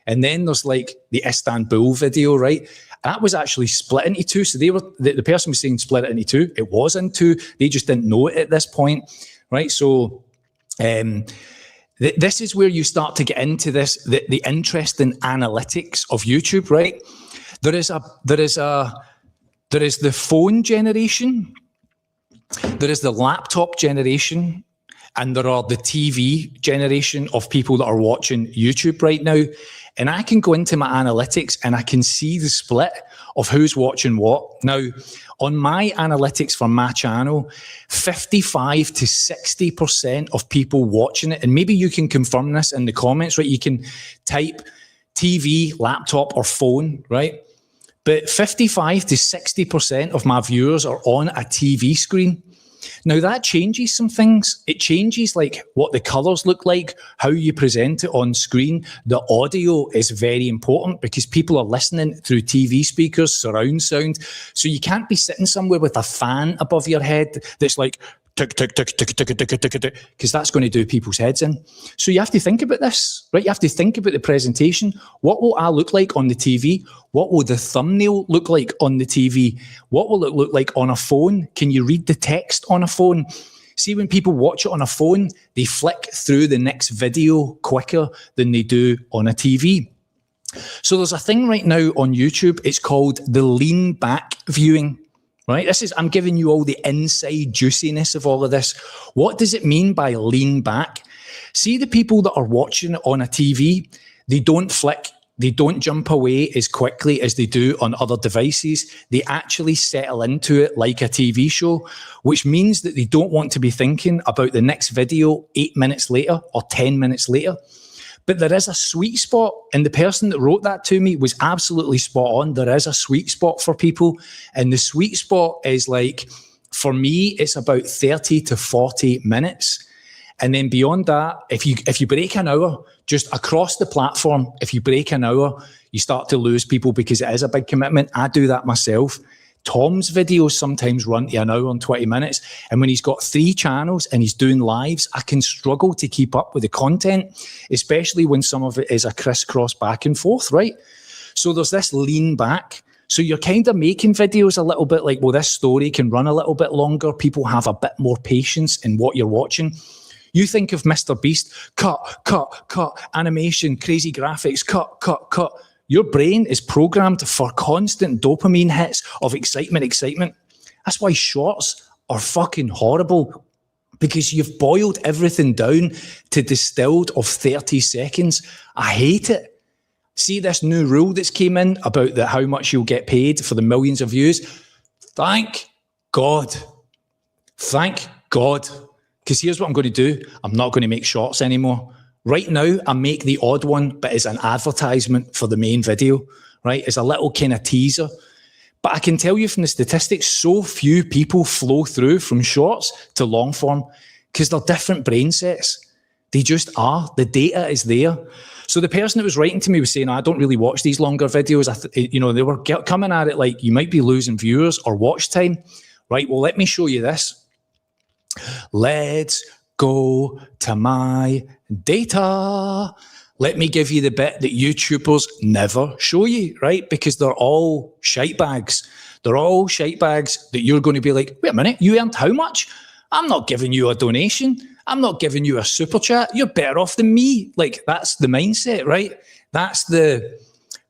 And then there's like the Istanbul video, right? That was actually split into two. So the person was saying split it into two. It was in two. They just didn't know it at this point, right? So this is where you start to get into this, the interesting analytics of YouTube, right? There is the phone generation, there is the laptop generation, and there are the TV generation of people that are watching YouTube right now. And I can go into my analytics and I can see the split of who's watching what. Now, on my analytics for my channel, 55 to 60% of people watching it, and maybe you can confirm this in the comments, right? You can type TV, laptop, or phone, right? But 55 to 60% of my viewers are on a TV screen. Now that changes some things. It changes like what the colours look like, how you present it on screen. The audio is very important because people are listening through TV speakers, surround sound. So you can't be sitting somewhere with a fan above your head that's like, tick, tick, tick, tick, tick, tick, tick, tick, because that's going to do people's heads in. So you have to think about this, right? You have to think about the presentation. What will I look like on the TV? What will the thumbnail look like on the TV? What will it look like on a phone? Can you read the text on a phone? See, when people watch it on a phone, they flick through the next video quicker than they do on a TV. So there's a thing right now on YouTube. It's called the lean back viewing. Right, I'm giving you all the inside juiciness of all of this. What does it mean by lean back? See, the people that are watching it on a TV, they don't flick, they don't jump away as quickly as they do on other devices. They actually settle into it like a TV show, which means that they don't want to be thinking about the next video 8 minutes later or 10 minutes later. But there is a sweet spot, and the person that wrote that to me was absolutely spot on. There is a sweet spot for people, and the sweet spot is like, for me, it's about 30 to 40 minutes. And then beyond that, if you break an hour, just across the platform, if you break an hour, you start to lose people because it is a big commitment. I do that myself. Tom's videos sometimes run to an hour and 20 minutes. And when he's got 3 channels and he's doing lives, I can struggle to keep up with the content, especially when some of it is a crisscross back and forth, right? So there's this lean back. So you're kind of making videos a little bit like, well, this story can run a little bit longer. People have a bit more patience in what you're watching. You think of Mr. Beast, cut, animation, crazy graphics, cut. Your brain is programmed for constant dopamine hits of excitement. That's why shorts are fucking horrible, because you've boiled everything down to distilled of 30 seconds. I hate it. See this new rule that's came in about how much you'll get paid for the millions of views? Thank God. Thank God. Because here's what I'm going to do. I'm not going to make shorts anymore. Right now, I make the odd one, but it's an advertisement for the main video, right? It's a little kind of teaser. But I can tell you from the statistics, so few people flow through from shorts to long form because they're different brain sets. They just are. The data is there. So the person that was writing to me was saying, I don't really watch these longer videos. They were coming at it like you might be losing viewers or watch time. Right, well, let me show you this. Let's go to my data. Let me give you the bit that YouTubers never show you, right? Because they're all shite bags. They're all shite bags that you're going to be like, wait a minute, you earned how much? I'm not giving you a donation. I'm not giving you a super chat. You're better off than me. Like, that's the mindset, right? That's the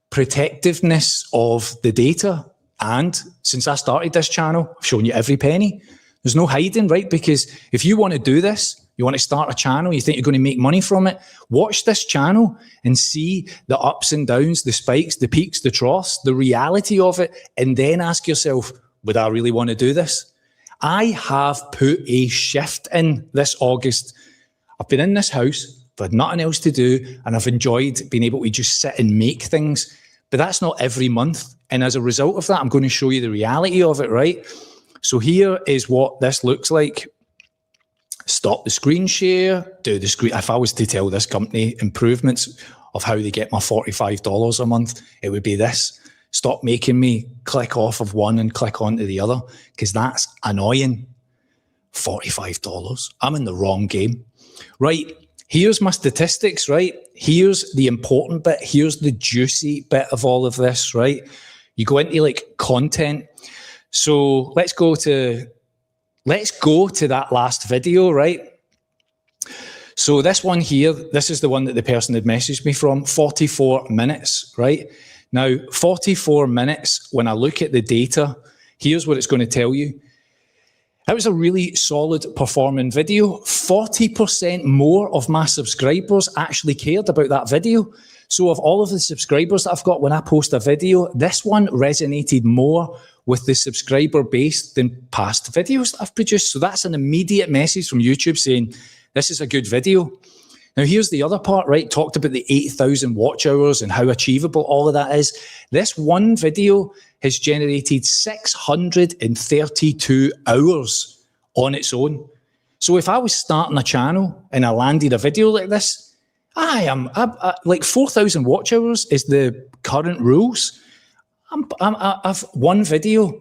protectiveness of the data. And since I started this channel, I've shown you every penny. There's no hiding, right? Because if you want to do this, you want to start a channel, you think you're going to make money from it, watch this channel and see the ups and downs, the spikes, the peaks, the troughs, the reality of it, and then ask yourself, would I really want to do this? I have put a shift in this August. I've been in this house, I've had nothing else to do, and I've enjoyed being able to just sit and make things. But that's not every month. And as a result of that, I'm going to show you the reality of it, right? So here is what this looks like. Stop the screen share, do the screen. If I was to tell this company improvements of how they get my $45 a month, it would be this. Stop making me click off of one and click onto the other, because that's annoying. $45. I'm in the wrong game. Right, here's my statistics, right? Here's the important bit. Here's the juicy bit of all of this, right? You go into like content. So let's go to that last video, right? So this one here, this is the one that the person had messaged me from, 44 minutes, right? Now, 44 minutes, when I look at the data, here's what it's going to tell you. That was a really solid performing video. 40% more of my subscribers actually cared about that video. So of all of the subscribers that I've got, when I post a video, this one resonated more with the subscriber base than past videos that I've produced. So that's an immediate message from YouTube saying, this is a good video. Now, here's the other part, right? Talked about the 8,000 watch hours and how achievable all of that is. This one video has generated 632 hours on its own. So if I was starting a channel and I landed a video like this, like 4,000 watch hours is the current rules. I've one video,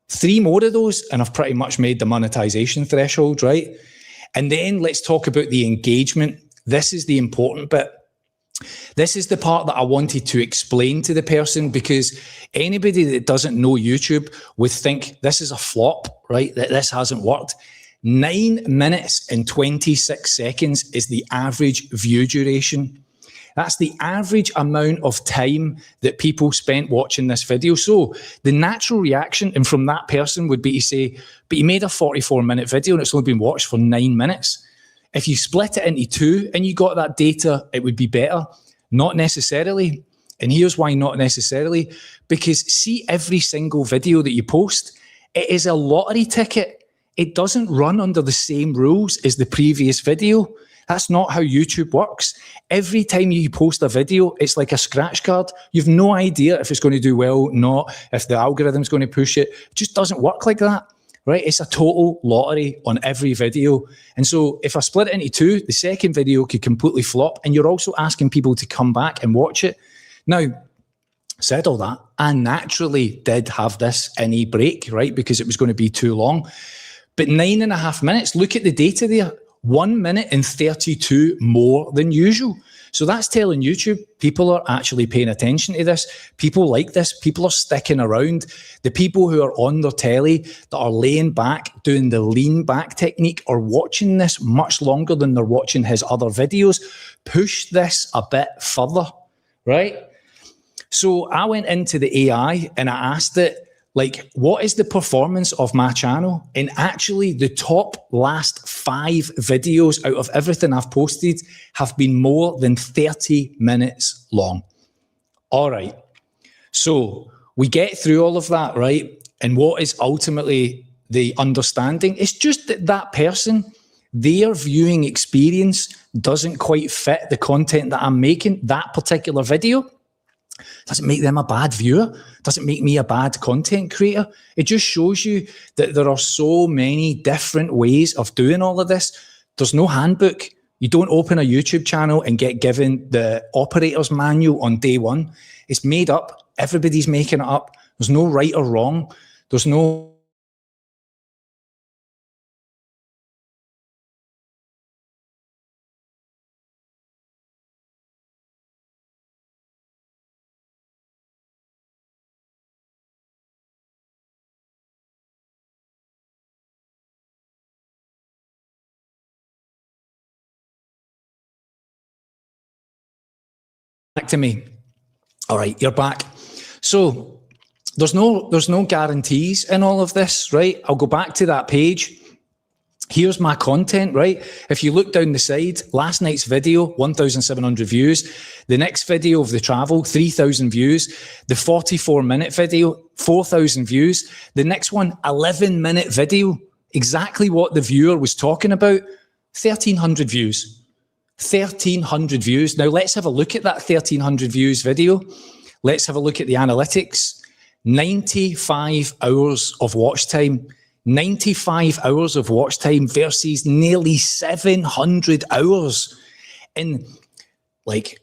3 more of those, and I've pretty much made the monetization threshold, right? And then let's talk about the engagement. This is the important bit. This is the part that I wanted to explain to the person, because anybody that doesn't know YouTube would think this is a flop, right? That this hasn't worked. 9 minutes and 26 seconds is the average view duration. That's the average amount of time that people spent watching this video. So the natural reaction, and from that person, would be to say, but you made a 44-minute video and it's only been watched for 9 minutes. If you split it into 2 and you got that data, it would be better. Not necessarily. And here's why not necessarily. Because see, every single video that you post, it is a lottery ticket. It doesn't run under the same rules as the previous video. That's not how YouTube works. Every time you post a video, it's like a scratch card. You've no idea if it's going to do well, not, if the algorithm's going to push it. It just doesn't work like that, right? It's a total lottery on every video. And so if I split it into 2, the second video could completely flop, and you're also asking people to come back and watch it. Now, said all that, I naturally did have this in a break, right? Because it was going to be too long. But 9.5 minutes, look at the data there. 1 minute and 32 more than usual. So that's telling YouTube people are actually paying attention to this. People like this. People are sticking around. The people who are on their telly that are laying back, doing the lean back technique, are watching this much longer than they're watching his other videos. Push this a bit further, right? So I went into the AI and I asked it, like, what is the performance of my channel? And actually, the top last 5 videos out of everything I've posted have been more than 30 minutes long. All right. So we get through all of that, right? And what is ultimately the understanding? It's just that that person, their viewing experience doesn't quite fit the content that I'm making, that particular video. Doesn't make them a bad viewer. Doesn't make me a bad content creator. It just shows you that there are so many different ways of doing all of this. There's no handbook. You don't open a YouTube channel and get given the operator's manual on day one. It's made up. Everybody's making it up. There's no right or wrong. There's no back to me. All right, you're back. So there's no guarantees in all of this, right? I'll go back to that page. Here's my content, right? If you look down the side, last night's video, 1,700 views. The next video of the travel, 3,000 views. The 44-minute video, 4,000 views. The next one, 11-minute video. Exactly what the viewer was talking about, 1,300 views. 1,300 views. Now let's have a look at that 1,300 views video. Let's have a look at the analytics. 95 hours of watch time. 95 hours of watch time versus nearly 700 hours. And like,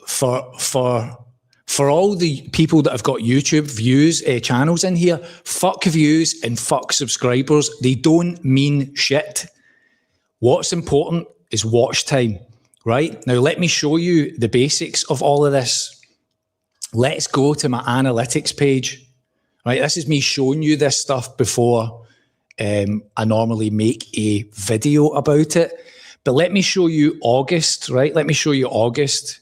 for all the people that have got YouTube views, channels in here, fuck views and fuck subscribers. They don't mean shit. What's important is watch time, right? Now, let me show you the basics of all of this. Let's go to my analytics page, right? This is me showing you this stuff before I normally make a video about it. But let me show you August, right? Let me show you August.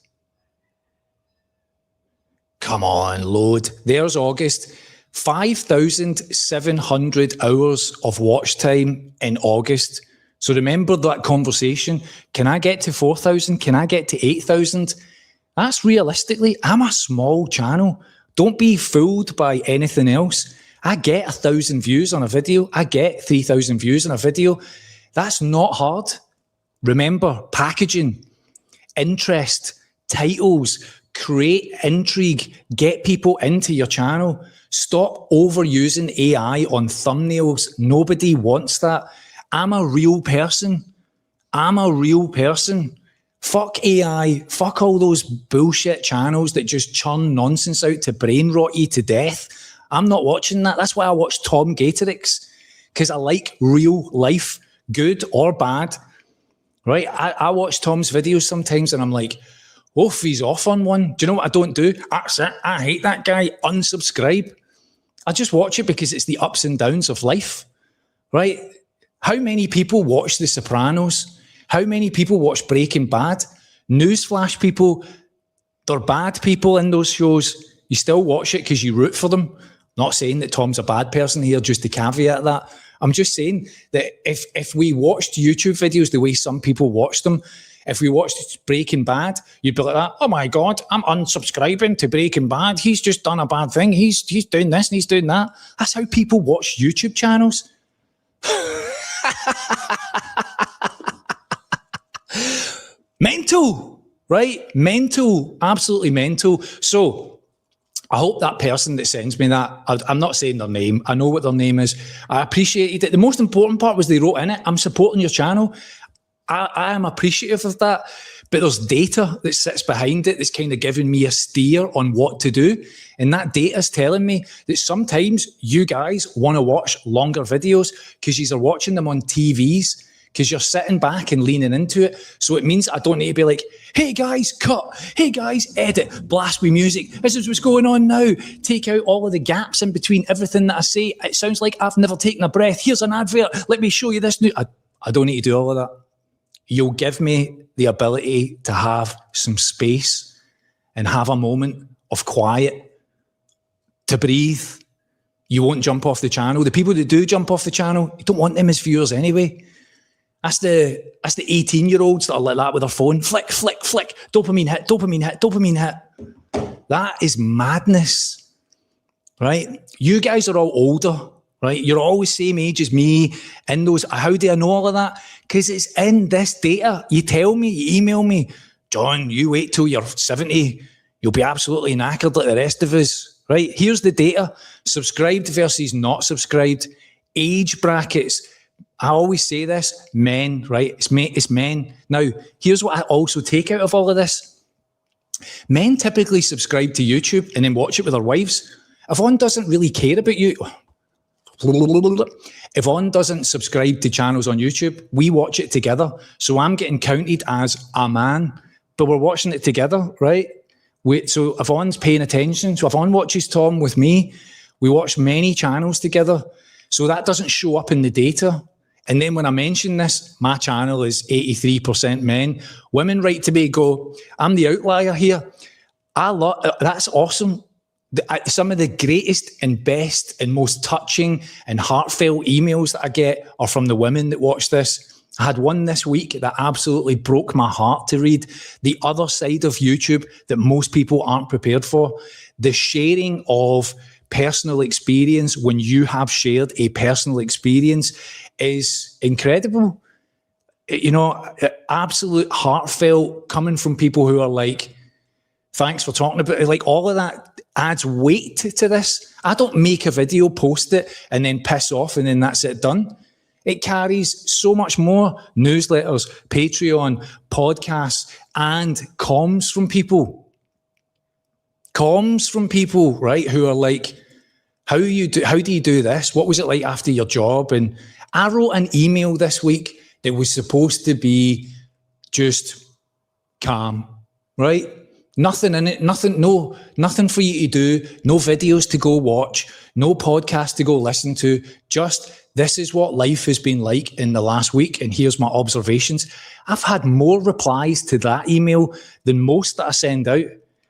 Come on, load. There's August. 5,700 hours of watch time in August. So remember that conversation. Can I get to 4,000? Can I get to 8,000? That's realistically, I'm a small channel. Don't be fooled by anything else. I get 1,000 views on a video. I get 3,000 views on a video. That's not hard. Remember, packaging, interest, titles, create intrigue, get people into your channel. Stop overusing AI on thumbnails. Nobody wants that. I'm a real person. I'm a real person. Fuck AI. Fuck all those bullshit channels that just churn nonsense out to brain rot you to death. I'm not watching that. That's why I watch Tom Gatorix, because I like real life, good or bad. Right? I watch Tom's videos sometimes and I'm like, oof, he's off on one. Do you know what I don't do? That's it. I hate that guy. Unsubscribe. I just watch it because it's the ups and downs of life. Right? How many people watch The Sopranos? How many people watch Breaking Bad? Newsflash, people, they're bad people in those shows. You still watch it because you root for them. Not saying that Tom's a bad person here, just to caveat that. I'm just saying that if we watched YouTube videos the way some people watch them, if we watched Breaking Bad, you'd be like, oh my God, I'm unsubscribing to Breaking Bad. He's just done a bad thing. He's doing this and he's doing that. That's how people watch YouTube channels. Mental, right? Mental, absolutely mental. So I hope that person that sends me that, I'm not saying their name, I know what their name is. I appreciated it. The most important part was they wrote in it, I'm supporting your channel. I am appreciative of that, but there's data that sits behind it that's kind of giving me a steer on what to do. And that data is telling me that sometimes you guys want to watch longer videos because you're watching them on TVs, because you're sitting back and leaning into it. So it means I don't need to be like, hey guys, cut. Hey guys, edit. Blast me music. This is what's going on now. Take out all of the gaps in between everything that I say. It sounds like I've never taken a breath. Here's an advert. Let me show you this new. I don't need to do all of that. You'll give me the ability to have some space and have a moment of quiet, to breathe. You won't jump off the channel. The people that do jump off the channel, you don't want them as viewers anyway. That's the 18-year-olds that are like that with their phone. Flick, flick, flick. Dopamine hit, dopamine hit, dopamine hit. That is madness, right? You guys are all older, right? You're all the same age as me. In those, how do I know all of that? Because it's in this data. You tell me, you email me, John, you wait till you're 70. You'll be absolutely knackered like the rest of us. Right, here's the data. Subscribed versus not subscribed. Age brackets. I always say this, men, right? It's men. Now, here's what I also take out of all of this. Men typically subscribe to YouTube and then watch it with their wives. Yvonne doesn't really care about you. Yvonne doesn't subscribe to channels on YouTube. We watch it together. So I'm getting counted as a man, but we're watching it together, right? So Yvonne's paying attention. So Yvonne watches Tom with me. We watch many channels together. So that doesn't show up in the data. And then when I mention this, my channel is 83% men. Women write to me, go, I'm the outlier here. That's awesome. Some of the greatest and best and most touching and heartfelt emails that I get are from the women that watch this. I had one this week that absolutely broke my heart to read. The other side of YouTube that most people aren't prepared for. The sharing of personal experience when you have shared a personal experience is incredible. You know, absolute heartfelt coming from people who are like, thanks for talking about it. Like all of that adds weight to this. I don't make a video, post it, and then piss off and then that's it done. It carries so much more. Newsletters, Patreon, podcasts, and comms from people. Comms from people, right, who are like, how do you do this? What was it like after your job? And I wrote an email this week that was supposed to be just calm, right? Nothing in it, nothing for you to do, no videos to go watch, no podcast to go listen to, just this is what life has been like in the last week, and here's my observations. I've had more replies to that email than most that I send out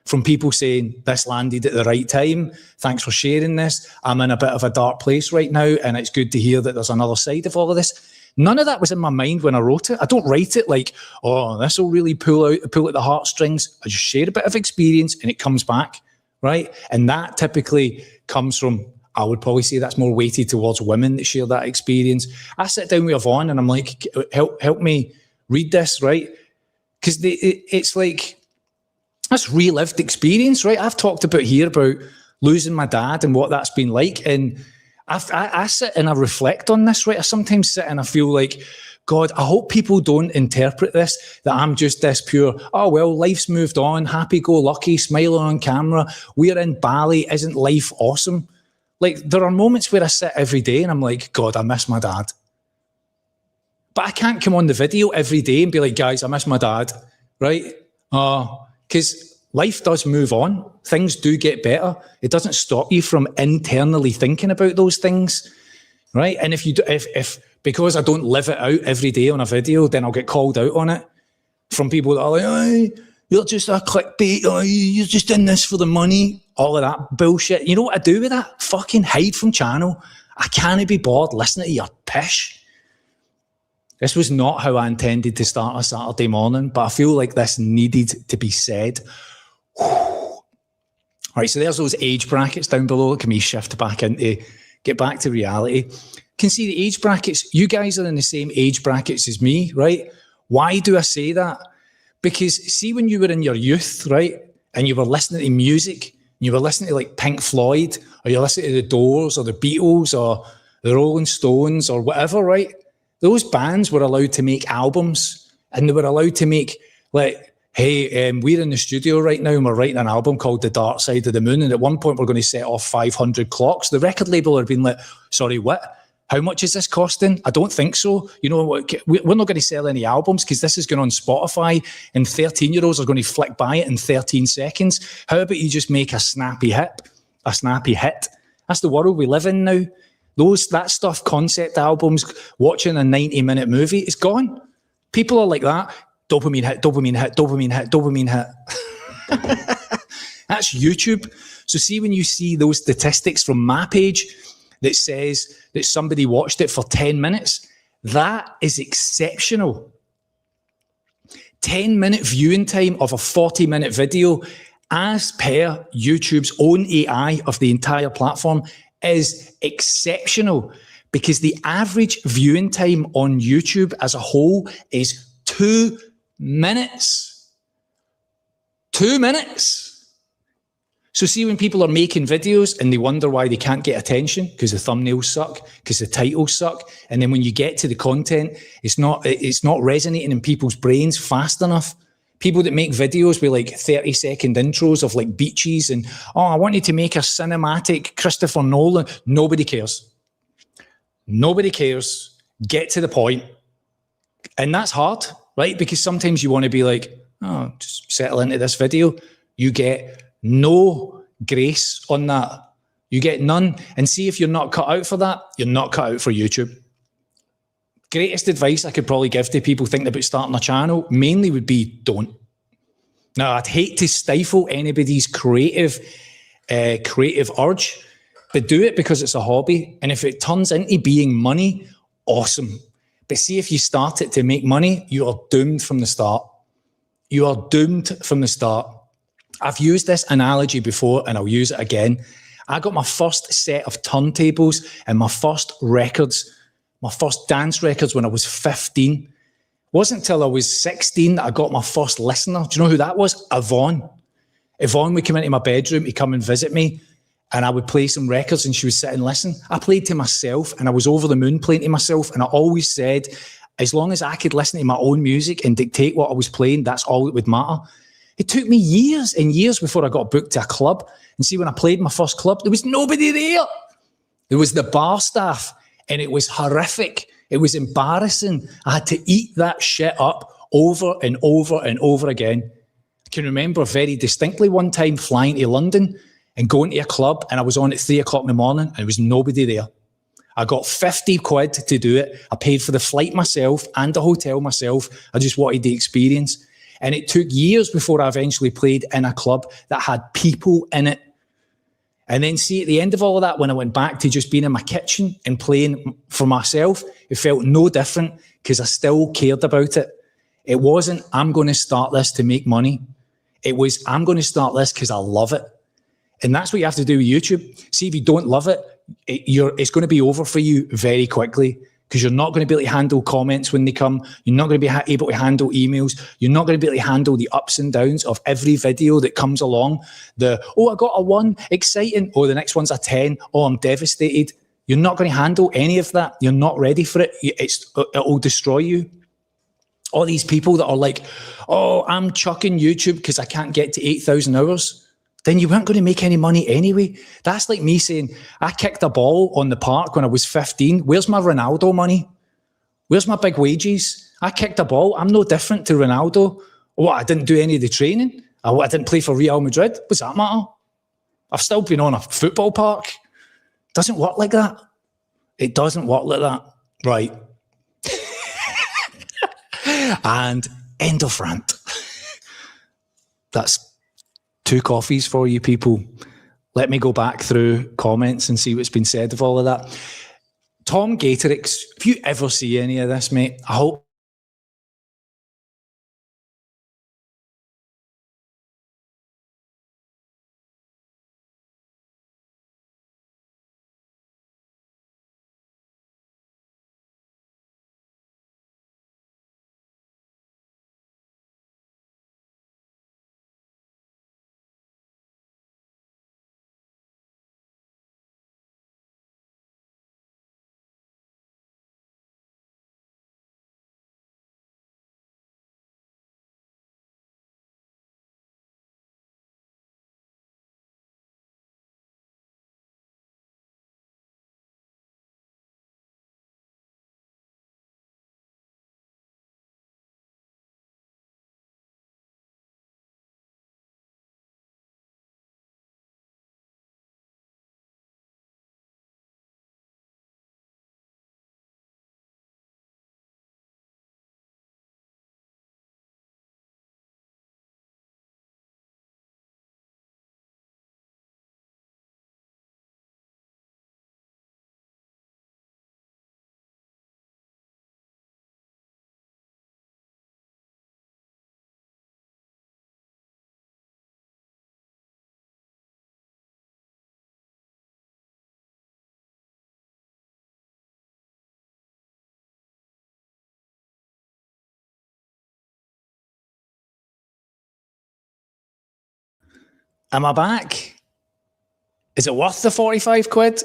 from people saying, this landed at the right time, thanks for sharing this, I'm in a bit of a dark place right now, and it's good to hear that there's another side of all of this. None of that was in my mind when I wrote it. I don't write it like, oh, this will really pull at the heartstrings. I just share a bit of experience and it comes back, right? And that typically comes from, I would probably say that's more weighted towards women that share that experience. I sit down with Yvonne and I'm like, help me read this, right? Because it's like, that's relived experience, right? I've talked about here about losing my dad and what that's been like. And I sit and I reflect on this, right? I sometimes sit and I feel like, God, I hope people don't interpret this, that I'm just this pure, oh, well, life's moved on, happy-go-lucky, smiling on camera. We're in Bali. Isn't life awesome? Like, there are moments where I sit every day and I'm like, God, I miss my dad. But I can't come on the video every day and be like, guys, I miss my dad, right? Because life does move on. Things do get better. It doesn't stop you from internally thinking about those things, right? And if because I don't live it out every day on a video, then I'll get called out on it from people that are like, oh, you're just a clickbait. Oh, you're just in this for the money. All of that bullshit. You know what I do with that? Fucking hide from channel. I can't be bored listening to your pish. This was not how I intended to start a Saturday morning, but I feel like this needed to be said. All right, so there's those age brackets down below. Can we shift back into, get back to reality? Can see the age brackets. You guys are in the same age brackets as me, right? Why do I say that? Because see, when you were in your youth, right, and you were listening to music, you were listening to like Pink Floyd, or you're listening to the Doors or the Beatles or the Rolling Stones or whatever, right? Those bands were allowed to make albums, and they were allowed to make like, hey, we're in the studio right now and we're writing an album called The Dark Side of the Moon, and at one point we're going to set off 500 clocks. The record label had been like, sorry, what? How much is this costing? I don't think so. You know, we're not going to sell any albums because this is going on Spotify and 13-year-olds are going to flick by it in 13 seconds. How about you just make a snappy hit? A snappy hit. That's the world we live in now. That stuff, concept albums, watching a 90-minute movie, it's gone. People are like that. Dopamine hit, dopamine hit, dopamine hit, dopamine hit. That's YouTube. So see, when you see those statistics from my page that says that somebody watched it for 10 minutes, that is exceptional. 10-minute viewing time of a 40-minute video, as per YouTube's own AI of the entire platform, is exceptional, because the average viewing time on YouTube as a whole is 2 minutes. 2 minutes. So see, when people are making videos and they wonder why they can't get attention, because the thumbnails suck, because the titles suck, and then when you get to the content, it's not resonating in people's brains fast enough. People that make videos with like 30-second intros of like beaches and, oh, I wanted to make a cinematic Christopher Nolan. Nobody cares. Nobody cares. Get to the point. And that's hard, right? Because sometimes you want to be like, oh, just settle into this video. You get no grace on that. You get none. And see, if you're not cut out for that, you're not cut out for YouTube. Greatest advice I could probably give to people thinking about starting a channel mainly would be don't. Now, I'd hate to stifle anybody's creative urge, but do it because it's a hobby. And if it turns into being money, awesome. But see, if you start it to make money, you are doomed from the start. You are doomed from the start. I've used this analogy before and I'll use it again. I got my first set of turntables and my first records, my first dance records when I was 15. It wasn't until I was 16 that I got my first listener. Do you know who that was? Yvonne. Yvonne would come into my bedroom to come and visit me, and I would play some records and she would sit and listen. I played to myself and I was over the moon playing to myself, and I always said, as long as I could listen to my own music and dictate what I was playing, that's all that would matter. It took me years and years before I got booked to a club. And see, when I played my first club, there was nobody there. There was the bar staff, and it was horrific. It was embarrassing. I had to eat that shit up over and over and over again. I can remember very distinctly one time flying to London and going to a club, and I was on at 3 o'clock in the morning and there was nobody there. I got 50 quid to do it. I paid for the flight myself and the hotel myself. I just wanted the experience. And it took years before I eventually played in a club that had people in it. And then see, at the end of all of that, when I went back to just being in my kitchen and playing for myself, it felt no different because I still cared about it. It wasn't, I'm going to start this to make money. It was, I'm going to start this because I love it. And that's what you have to do with YouTube. See, if you don't love it, it's going to be over for you very quickly, because you're not going to be able to handle comments when they come. You're not going to be able to handle emails. You're not going to be able to handle the ups and downs of every video that comes along. Oh, I got a 1, exciting. Oh, the next one's a 10. Oh, I'm devastated. You're not going to handle any of that. You're not ready for it. It'll destroy you. All these people that are like, oh, I'm chucking YouTube because I can't get to 8,000 hours. Then you weren't going to make any money anyway. That's like me saying, I kicked a ball on the park when I was 15. Where's my Ronaldo money? Where's my big wages? I kicked a ball. I'm no different to Ronaldo. What, I didn't do any of the training? I didn't play for Real Madrid? What's that matter? I've still been on a football park. It doesn't work like that. It doesn't work like that. Right. And end of rant. That's 2 coffees for you people. Let me go back through comments and see what's been said of all of that. Tom Gatorix, if you ever see any of this, mate, I hope Am I back? Is it worth the 45 quid?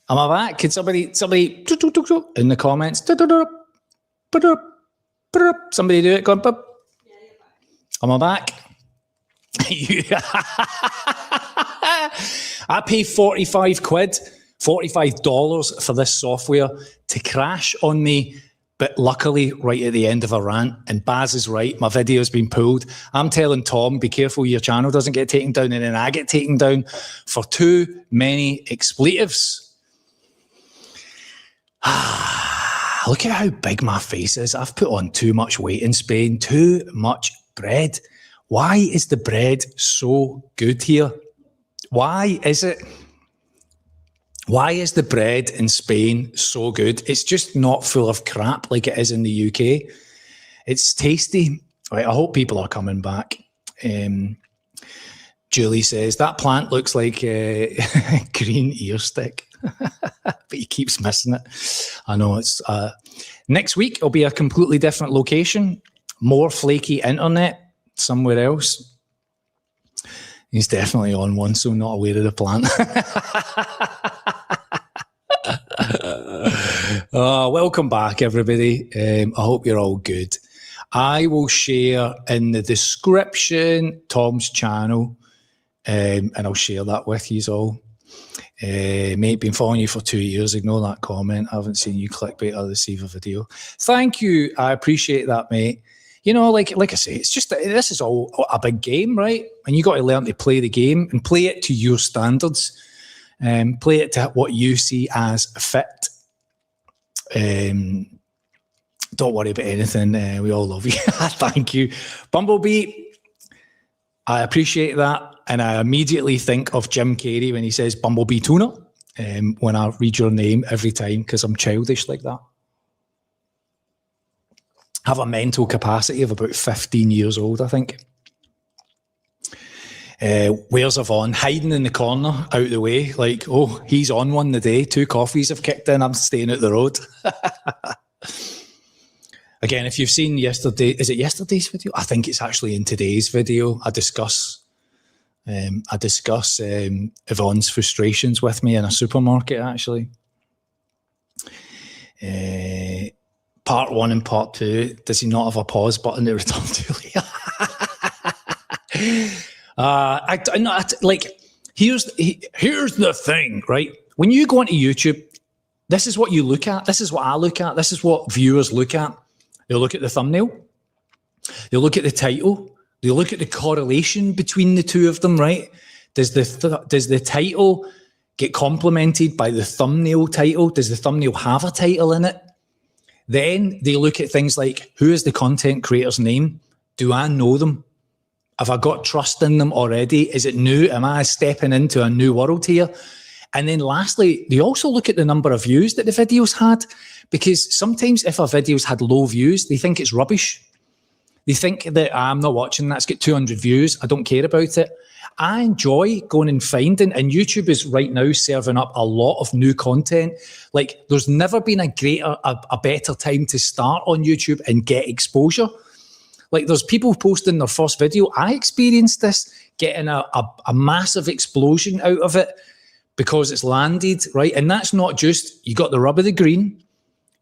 Am I back? Can somebody in the comments? Somebody do it. Go on. Am I back? I pay 45 quid, $45 for this software to crash on me. But luckily, right at the end of a rant, and Baz is right, my video's been pulled. I'm telling Tom, be careful your channel doesn't get taken down, and then I get taken down for too many expletives. Look at how big my face is. I've put on too much weight in Spain, too much bread. Why is the bread so good here? Why is it? Why is the bread in Spain so good? It's just not full of crap like it is in the UK. It's tasty. Right, I hope people are coming back. Julie says, that plant looks like a green ear stick. But he keeps missing it. I know. It's next week, it'll be a completely different location. More flaky internet somewhere else. He's definitely on one, so not aware of the plant. Welcome back, everybody. I hope you're all good. I will share in the description Tom's channel, and I'll share that with you all. Mate, been following you for 2 years. Ignore that comment. I haven't seen you clickbait or receive a video. Thank you. I appreciate that, mate. You know, like I say, it's just this is all a big game, right? And you got to learn to play the game and play it to your standards. Play it to what you see as fit. Don't worry about anything. We all love you. Thank you. Bumblebee, I appreciate that. And I immediately think of Jim Carrey when he says Bumblebee Tuna when I read your name every time, because I'm childish like that. I have a mental capacity of about 15 years old, I think. Where's Yvonne? Hiding in the corner, out the way. Like, oh, he's on one today. 2 coffees have kicked in. I'm staying out the road. Again, if you've seen yesterday, is it yesterday's video? I think it's actually in today's video. I discuss Yvonne's frustrations with me in a supermarket, actually. Part 1 and part 2. Does he not have a pause button to return to later? Here's the thing, right? When you go onto YouTube, this is what you look at. This is what I look at. This is what viewers look at. They'll look at the thumbnail. They'll look at the title. They'll look at the correlation between the two of them, right? Does the title get complemented by the thumbnail title? Does the thumbnail have a title in it? Then they look at things like, who is the content creator's name? Do I know them? Have I got trust in them already? Is it new? Am I stepping into a new world here? And then lastly, they also look at the number of views that the videos had, because sometimes if a video's had low views, they think it's rubbish. They think that I'm not watching that, it's got 200 views, I don't care about it. I enjoy going and finding, and YouTube is right now serving up a lot of new content. Like, there's never been a better time to start on YouTube and get exposure. Like, there's people posting their first video. I experienced this, getting a massive explosion out of it because it's landed, right? And that's not just, you got the rub of the green,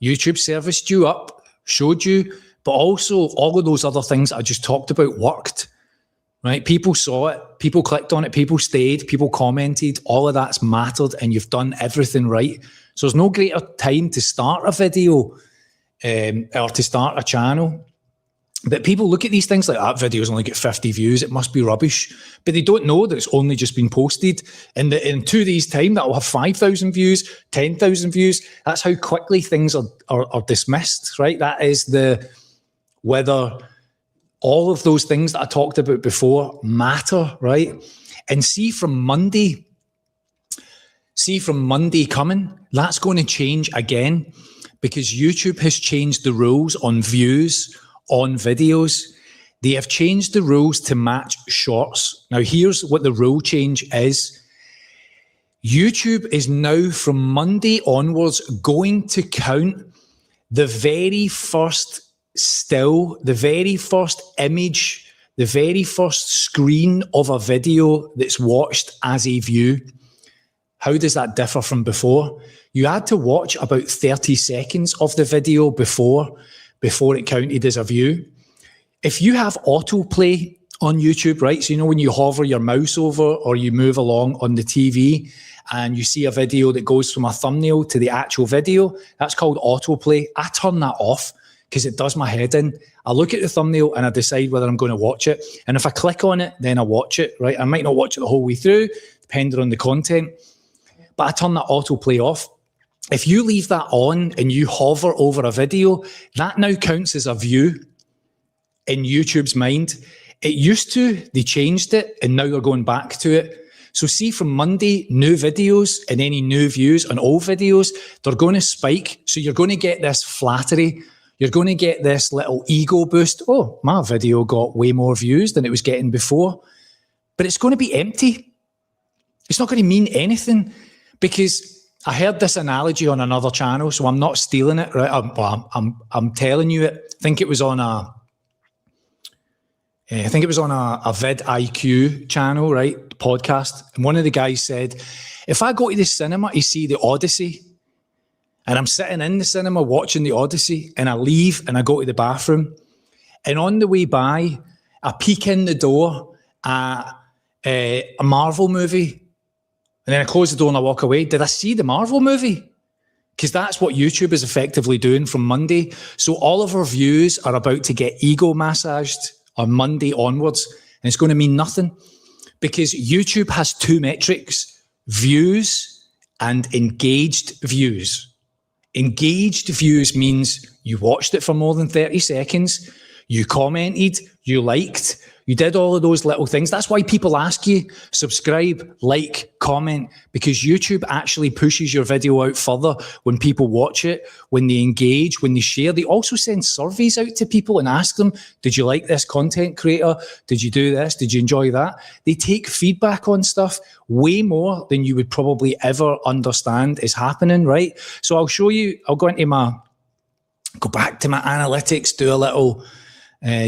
YouTube serviced you up, showed you, but also all of those other things I just talked about worked, right? People saw it, people clicked on it, people stayed, people commented, all of that's mattered, and you've done everything right. So there's no greater time to start a video or to start a channel. But people look at these things like, that video's only got 50 views, it must be rubbish. But they don't know that it's only just been posted. And in 2 days' time, that will have 5,000 views, 10,000 views. That's how quickly things are dismissed, right? That is whether all of those things that I talked about before matter, right? And see from Monday coming, that's going to change again, because YouTube has changed the rules on views on videos. They have changed the rules to match shorts. Now, here's what the rule change is. YouTube is now from Monday onwards going to count the very first still, the very first image, the very first screen of a video that's watched as a view, how does that differ from before? You had to watch about 30 seconds of the video before it counted as a view. If you have autoplay on YouTube, right? So, when you hover your mouse over or you move along on the TV and you see a video that goes from a thumbnail to the actual video, that's called autoplay. I turn that off because it does my head in. I look at the thumbnail and I decide whether I'm going to watch it. And if I click on it, then I watch it, right? I might not watch it the whole way through, depending on the content, but I turn that autoplay off. If you leave that on and you hover over a video, that now counts as a view in YouTube's mind. It used to, they changed it, and now they're going back to it. So see, from Monday, new videos and any new views on old videos, they're going to spike. So you're going to get this flattery. You're going to get this little ego boost. Oh, my video got way more views than it was getting before. But it's going to be empty. It's not going to mean anything, because I heard this analogy on another channel, so I'm not stealing it, right? I'm telling you it. I think it was on a vidIQ channel, right? Podcast. And one of the guys said, if I go to the cinema to see the Odyssey, and I'm sitting in the cinema watching the Odyssey, and I leave and I go to the bathroom, and on the way by, I peek in the door at a Marvel movie, and then I close the door and I walk away. Did I see the Marvel movie? Because that's what YouTube is effectively doing from Monday. So all of our views are about to get ego massaged on Monday onwards, and it's going to mean nothing, because YouTube has two metrics: views and engaged views. Engaged views means you watched it for more than 30 seconds, you commented, you liked, you did all of those little things. That's why people ask you, subscribe, like, comment, because YouTube actually pushes your video out further when people watch it, when they engage, when they share. They also send surveys out to people and ask them, did you like this content creator? Did you do this? Did you enjoy that? They take feedback on stuff way more than you would probably ever understand is happening, right? So I'll show you, I'll go back to my analytics, do a little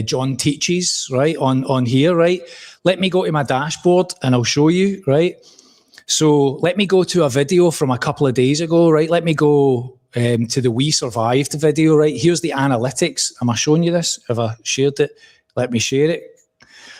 John teaches, right, on here, right? Let me go to my dashboard and I'll show you, right? So let me go to a video from a couple of days ago, right? Let me go to the We Survived video, right? Here's the analytics. Am I showing you this? Have I shared it? Let me share it.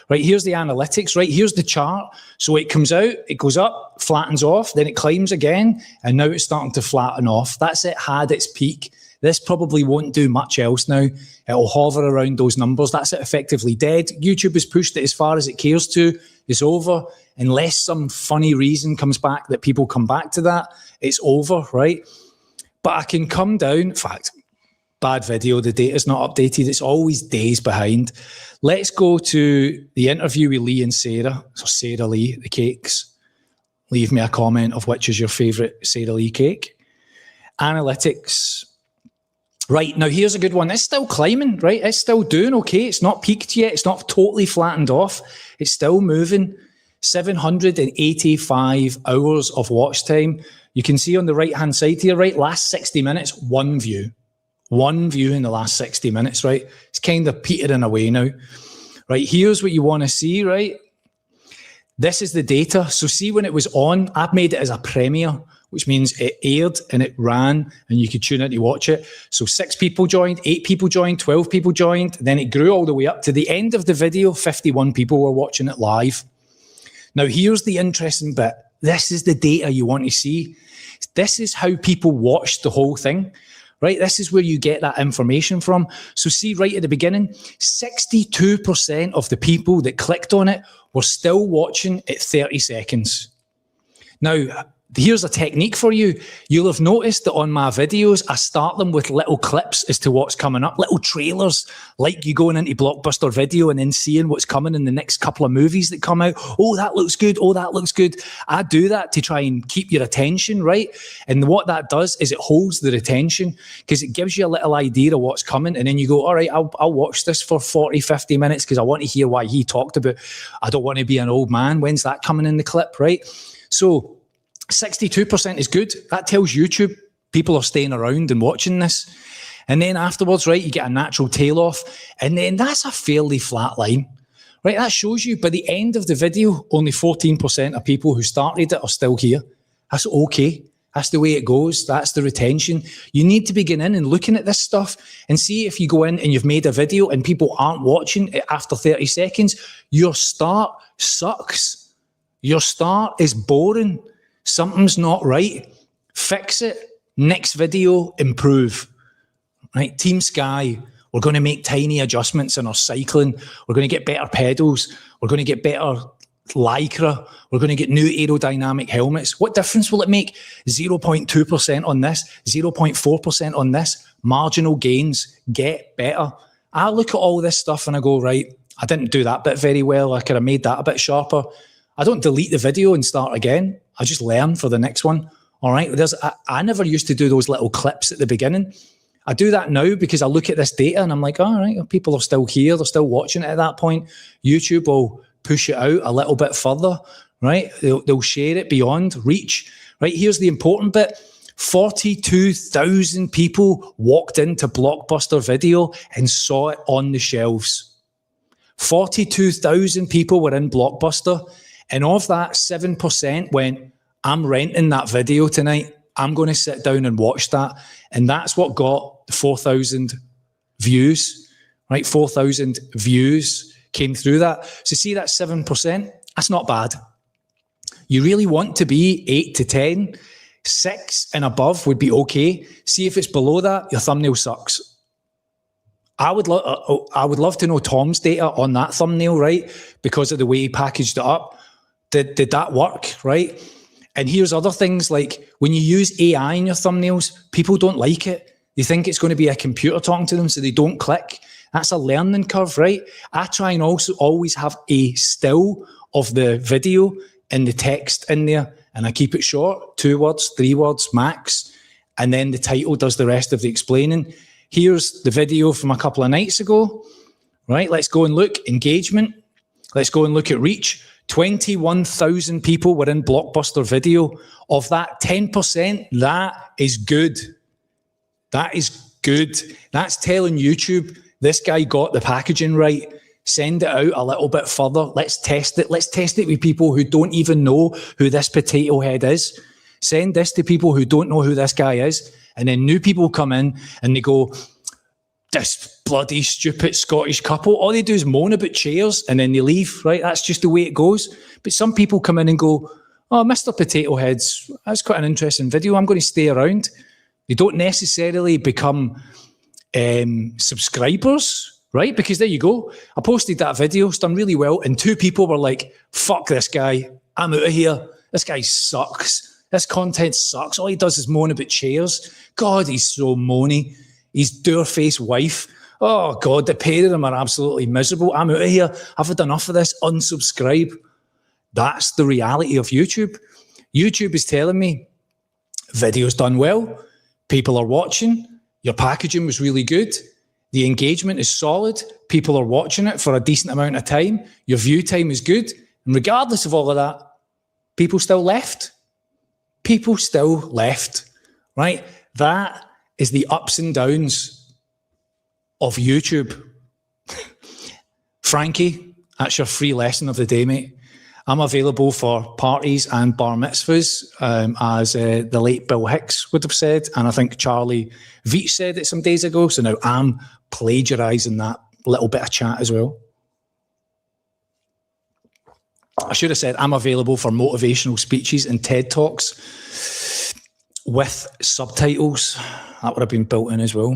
Right, here's the analytics, right? Here's the chart. So it comes out, it goes up, flattens off, then it climbs again, and now it's starting to flatten off. That's it, had its peak. This probably won't do much else now. It'll hover around those numbers. That's it, effectively dead. YouTube has pushed it as far as it cares to. It's over. Unless some funny reason comes back that people come back to that, it's over, right? But I can come down. In fact, bad video. The data's not updated. It's always days behind. Let's go to the interview with Lee and Sarah. So Sarah Lee, the cakes. Leave me a comment of which is your favourite Sarah Lee cake. Analytics. Right, now here's a good one. It's still climbing, right? It's still doing okay. It's not peaked yet. It's not totally flattened off. It's still moving. 785 hours of watch time. You can see on the right-hand side here, right? Last 60 minutes, one view. One view in the last 60 minutes, right? It's kind of petering away now. Right, here's what you want to see, right? This is the data. So see, when it was on, I've made it as a premiere, which means it aired and it ran and you could tune in to watch it. So 6 people joined, 8 people joined, 12 people joined. Then it grew all the way up to the end of the video. 51 people were watching it live. Now, here's the interesting bit. This is the data you want to see. This is how people watched the whole thing, right? This is where you get that information from. So see, right at the beginning, 62% of the people that clicked on it were still watching at 30 seconds. Now, here's a technique for you. You'll have noticed that on my videos, I start them with little clips as to what's coming up, little trailers, like you going into Blockbuster video and then seeing what's coming in the next couple of movies that come out. Oh, that looks good. Oh, that looks good. I do that to try and keep your attention, right? And what that does is it holds the attention because it gives you a little idea of what's coming. And then you go, all right, I'll watch this for 40, 50 minutes because I want to hear why he talked about, I don't want to be an old man. When's that coming in the clip, right? So 62% is good. That tells YouTube people are staying around and watching this. And then afterwards, right, you get a natural tail off. And then that's a fairly flat line, right? That shows you by the end of the video, only 14% of people who started it are still here. That's okay. That's the way it goes. That's the retention. You need to begin in and looking at this stuff and see if you go in and you've made a video and people aren't watching it after 30 seconds, your start sucks. Your start is boring. Something's not right. Fix it. Next video, improve. Right? Team Sky, we're going to make tiny adjustments in our cycling. We're going to get better pedals. We're going to get better Lycra. We're going to get new aerodynamic helmets. What difference will it make? 0.2% on this, 0.4% on this. Marginal gains. Get better. I look at all this stuff and I go, right, I didn't do that bit very well. I could have made that a bit sharper. I don't delete the video and start again. I just learn for the next one. All right. I never used to do those little clips at the beginning. I do that now because I look at this data and I'm like, all right, people are still here. They're still watching it at that point. YouTube will push it out a little bit further, right? They'll share it beyond reach, right? Here's the important bit. 42,000 people walked into Blockbuster Video and saw it on the shelves. 42,000 people were in Blockbuster. And of that, 7% went, I'm renting that video tonight. I'm going to sit down and watch that. And that's what got 4,000 views, right? 4,000 views came through that. So see that 7%? That's not bad. You really want to be 8 to 10. 6 and above would be okay. See if it's below that, your thumbnail sucks. I would love to know Tom's data on that thumbnail, right? Because of the way he packaged it up. Did that work, right? And here's other things like when you use AI in your thumbnails, people don't like it. They think it's going to be a computer talking to them, so they don't click. That's a learning curve, right? I try and also always have a still of the video and the text in there, and I keep it short, 2 words, 3 words max, and then the title does the rest of the explaining. Here's the video from a couple of nights ago, right? Let's go and look. Engagement. Let's go and look at reach. 21,000 people were in Blockbuster Video. Of that, 10%, that is good. That is good. That's telling YouTube, this guy got the packaging right. Send it out a little bit further. Let's test it. Let's test it with people who don't even know who this potato head is. Send this to people who don't know who this guy is. And then new people come in and they go, this bloody stupid Scottish couple, all they do is moan about chairs and then they leave, right? That's just the way it goes. But some people come in and go, oh, Mr. Potato Heads, that's quite an interesting video. I'm going to stay around. They don't necessarily become subscribers, right? Because there you go. I posted that video, it's done really well, and 2 people were like, fuck this guy. I'm out of here. This guy sucks. This content sucks. All he does is moan about chairs. God, he's so moany. His dour-faced wife. Oh, God, the pair of them are absolutely miserable. I'm out of here. I've had enough of this. Unsubscribe. That's the reality of YouTube. YouTube is telling me, video's done well. People are watching. Your packaging was really good. The engagement is solid. People are watching it for a decent amount of time. Your view time is good. And regardless of all of that, people still left. People still left, right? That is the ups and downs of YouTube. Frankie, that's your free lesson of the day, mate. I'm available for parties and bar mitzvahs, as the late Bill Hicks would have said, and I think Charlie Veach said it some days ago, so now I'm plagiarising that little bit of chat as well. I should have said I'm available for motivational speeches and TED Talks with subtitles. That would have been built in as well.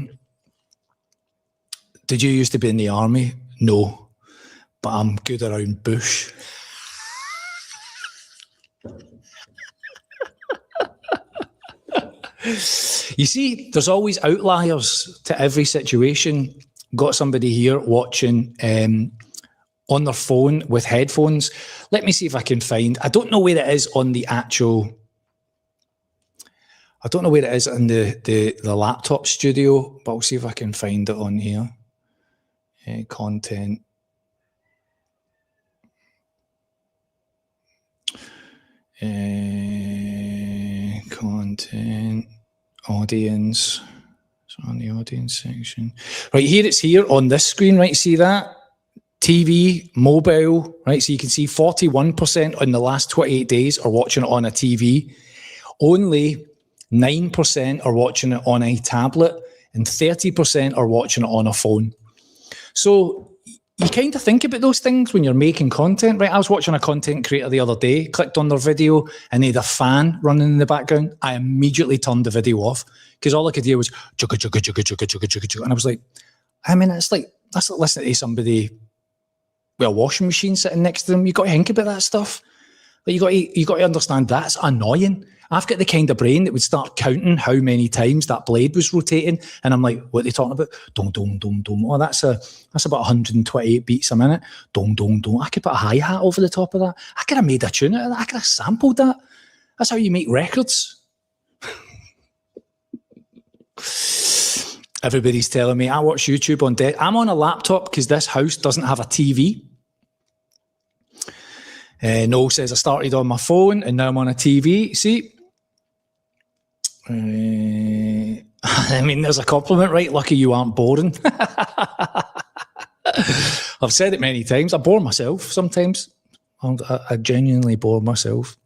Did you used to be in the army? No, but I'm good around bush. You see, there's always outliers to every situation. Got somebody here watching on their phone with headphones. Let me see if I can find, I don't know where it is on the actual, I don't know where it is in the laptop studio, but I'll see if I can find it on here. Content. Content. Audience. So on the audience section. Right, here it's here on this screen, right? See that? TV, mobile, right? So you can see 41% in the last 28 days are watching it on a TV. Only 9% are watching it on a tablet, and 30% are watching it on a phone. So you kind of think about those things when you're making content, right? I was watching a content creator the other day, clicked on their video, and they had a fan running in the background. I immediately turned the video off because all I could hear was chugga, chugga, chugga, chugga, chugga, chugga, chugga. And I was like, I mean, that's like listening to somebody with a washing machine sitting next to them. You've got to think about that stuff. Like you got to understand that's annoying. I've got the kind of brain that would start counting how many times that blade was rotating, and I'm like, what are they talking about? Dong, dong, dong, dong. Oh, that's about 128 beats a minute. Dong, dong, dong. I could put a hi-hat over the top of that. I could have made a tune out of that. I could have sampled that. That's how you make records. Everybody's telling me I watch YouTube on I'm on a laptop because this house doesn't have a TV. Noel says I started on my phone and now I'm on a TV. See? I mean, there's a compliment, right? Lucky you aren't boring. I've said it many times. I bore myself sometimes. I genuinely bore myself.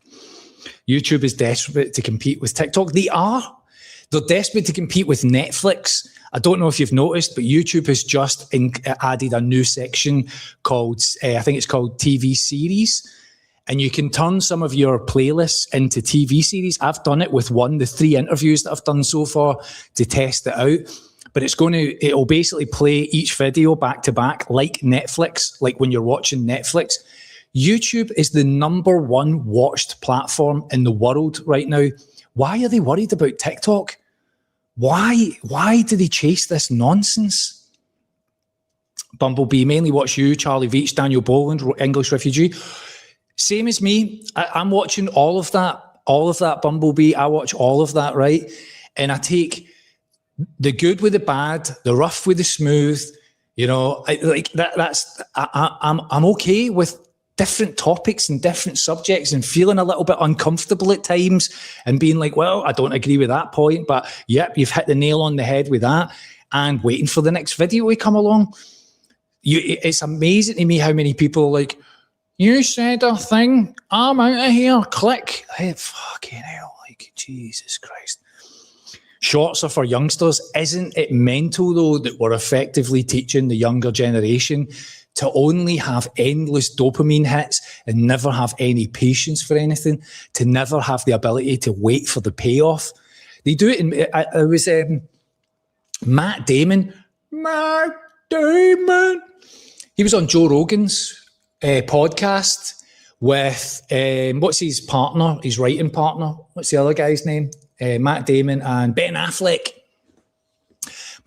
YouTube is desperate to compete with TikTok. They're desperate to compete with Netflix. I don't know if you've noticed, but YouTube has just added a new section called, I think it's called TV series. And you can turn some of your playlists into TV series. I've done it with the 3 interviews that I've done so far to test it out. But it'll basically play each video back to back like Netflix, like when you're watching Netflix. YouTube is the #1 watched platform in the world right now. Why are they worried about TikTok? Why do they chase this nonsense? Bumblebee, mainly watch you, Charlie Veach, Daniel Boland, English refugee. Same as me. I'm watching all of that, Bumblebee. I watch all of that, right? And I take the good with the bad, the rough with the smooth. You know, I'm okay with different topics and different subjects and feeling a little bit uncomfortable at times and being like, well, I don't agree with that point, but yep, you've hit the nail on the head with that, and waiting for the next video to come along. It's amazing to me how many people are like, you said a thing, I'm out of here, click. Hey, fucking hell, like, Jesus Christ. Shorts are for youngsters. Isn't it mental, though, that we're effectively teaching the younger generation to only have endless dopamine hits and never have any patience for anything, to never have the ability to wait for the payoff? They do it it was Matt Damon. He was on Joe Rogan's podcast with, what's his partner, his writing partner? What's the other guy's name? Matt Damon and Ben Affleck.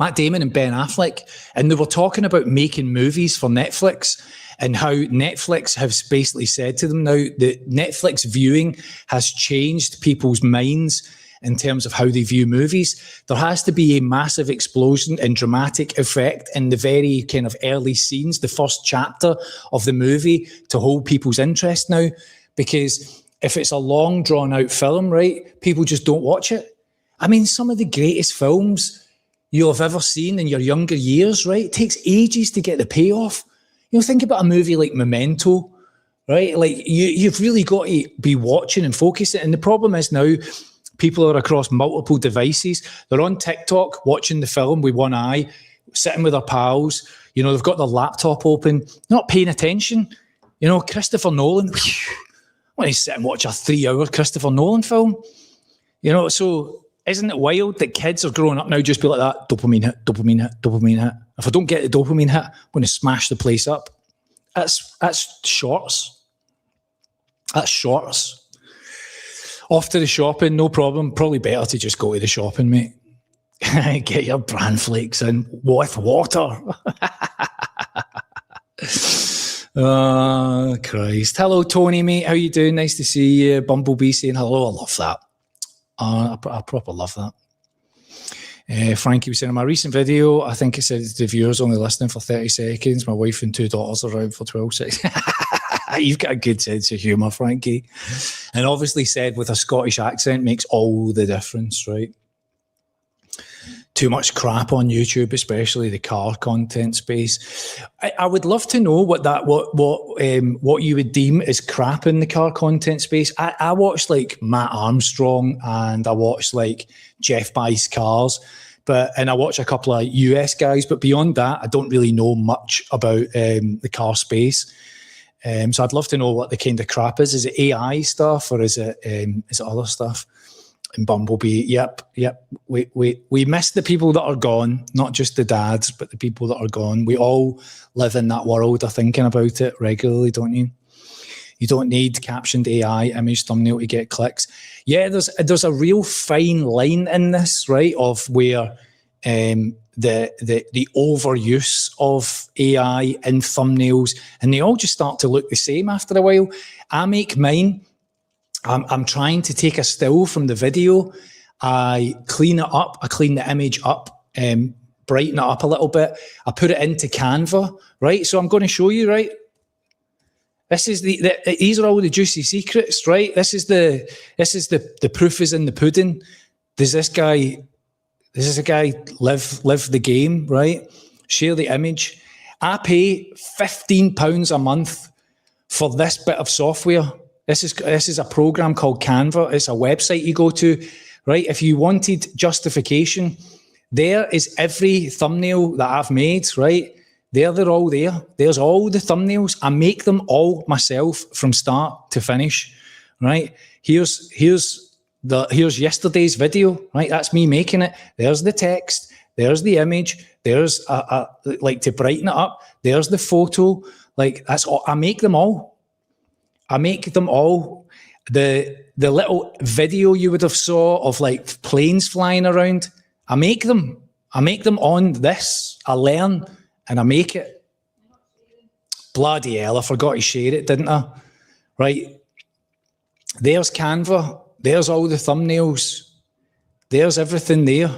Matt Damon and Ben Affleck, and they were talking about making movies for Netflix and how Netflix has basically said to them now that Netflix viewing has changed people's minds in terms of how they view movies. There has to be a massive explosion and dramatic effect in the very kind of early scenes, the first chapter of the movie, to hold people's interest now, because if it's a long drawn out film, right, people just don't watch it. I mean, some of the greatest films you'll have ever seen in your younger years, right? It takes ages to get the payoff. You know, think about a movie like Memento, right? Like you've really got to be watching and focusing. And the problem is now people are across multiple devices. They're on TikTok watching the film with one eye, sitting with their pals. You know, they've got their laptop open, not paying attention. You know, Christopher Nolan, when he sit and watch a 3-hour Christopher Nolan film, you know, so isn't it wild that kids are growing up now just be like that, dopamine hit, dopamine hit, dopamine hit. If I don't get the dopamine hit, I'm going to smash the place up. That's shorts. That's shorts. Off to the shopping, no problem. Probably better to just go to the shopping, mate. Get your bran flakes in with water. Oh, Christ. Hello, Tony, mate. How you doing? Nice to see you. Bumblebee saying hello. I love that. I proper love that. Frankie was saying, in my recent video, I think it said the viewers only listening for 30 seconds. My wife and 2 daughters are out for 12 seconds. You've got a good sense of humour, Frankie. And obviously said with a Scottish accent makes all the difference, right? too much crap on YouTube, especially the car content space. I would love to know what you would deem as crap in the car content space. I watch like Matt Armstrong and I watch like Jeff Buys Cars, and I watch a couple of US guys, but beyond that, I don't really know much about the car space. So I'd love to know what the kind of crap is. Is it AI stuff or is it other stuff? And Bumblebee, yep. We miss the people that are gone, not just the dads, but the people that are gone. We all live in that world of thinking about it regularly, don't you? You don't need captioned AI image thumbnail to get clicks. Yeah, there's a real fine line in this, right? Of where the overuse of AI in thumbnails, and they all just start to look the same after a while. I make mine. I'm trying to take a still from the video. I clean it up. I clean the image up, brighten it up a little bit. I put it into Canva, right? So I'm going to show you, right? This is these are all the juicy secrets, right? This is the proof is in the pudding. Does this guy live the game, right? Share the image. I pay £15 a month for this bit of software. This is a program called Canva. It's a website you go to, right? If you wanted justification, there is every thumbnail that I've made, right? They're all there. There's all the thumbnails. I make them all myself from start to finish, right? Here's yesterday's video, right? That's me making it. There's the text. There's the image. There's like to brighten it up. There's the photo. Like that's all. I make them all. The little video you would have saw of like planes flying around, I make them on this. I learn and I make it. Bloody hell, I forgot to share it, didn't I? Right. There's Canva. There's all the thumbnails. There's everything there.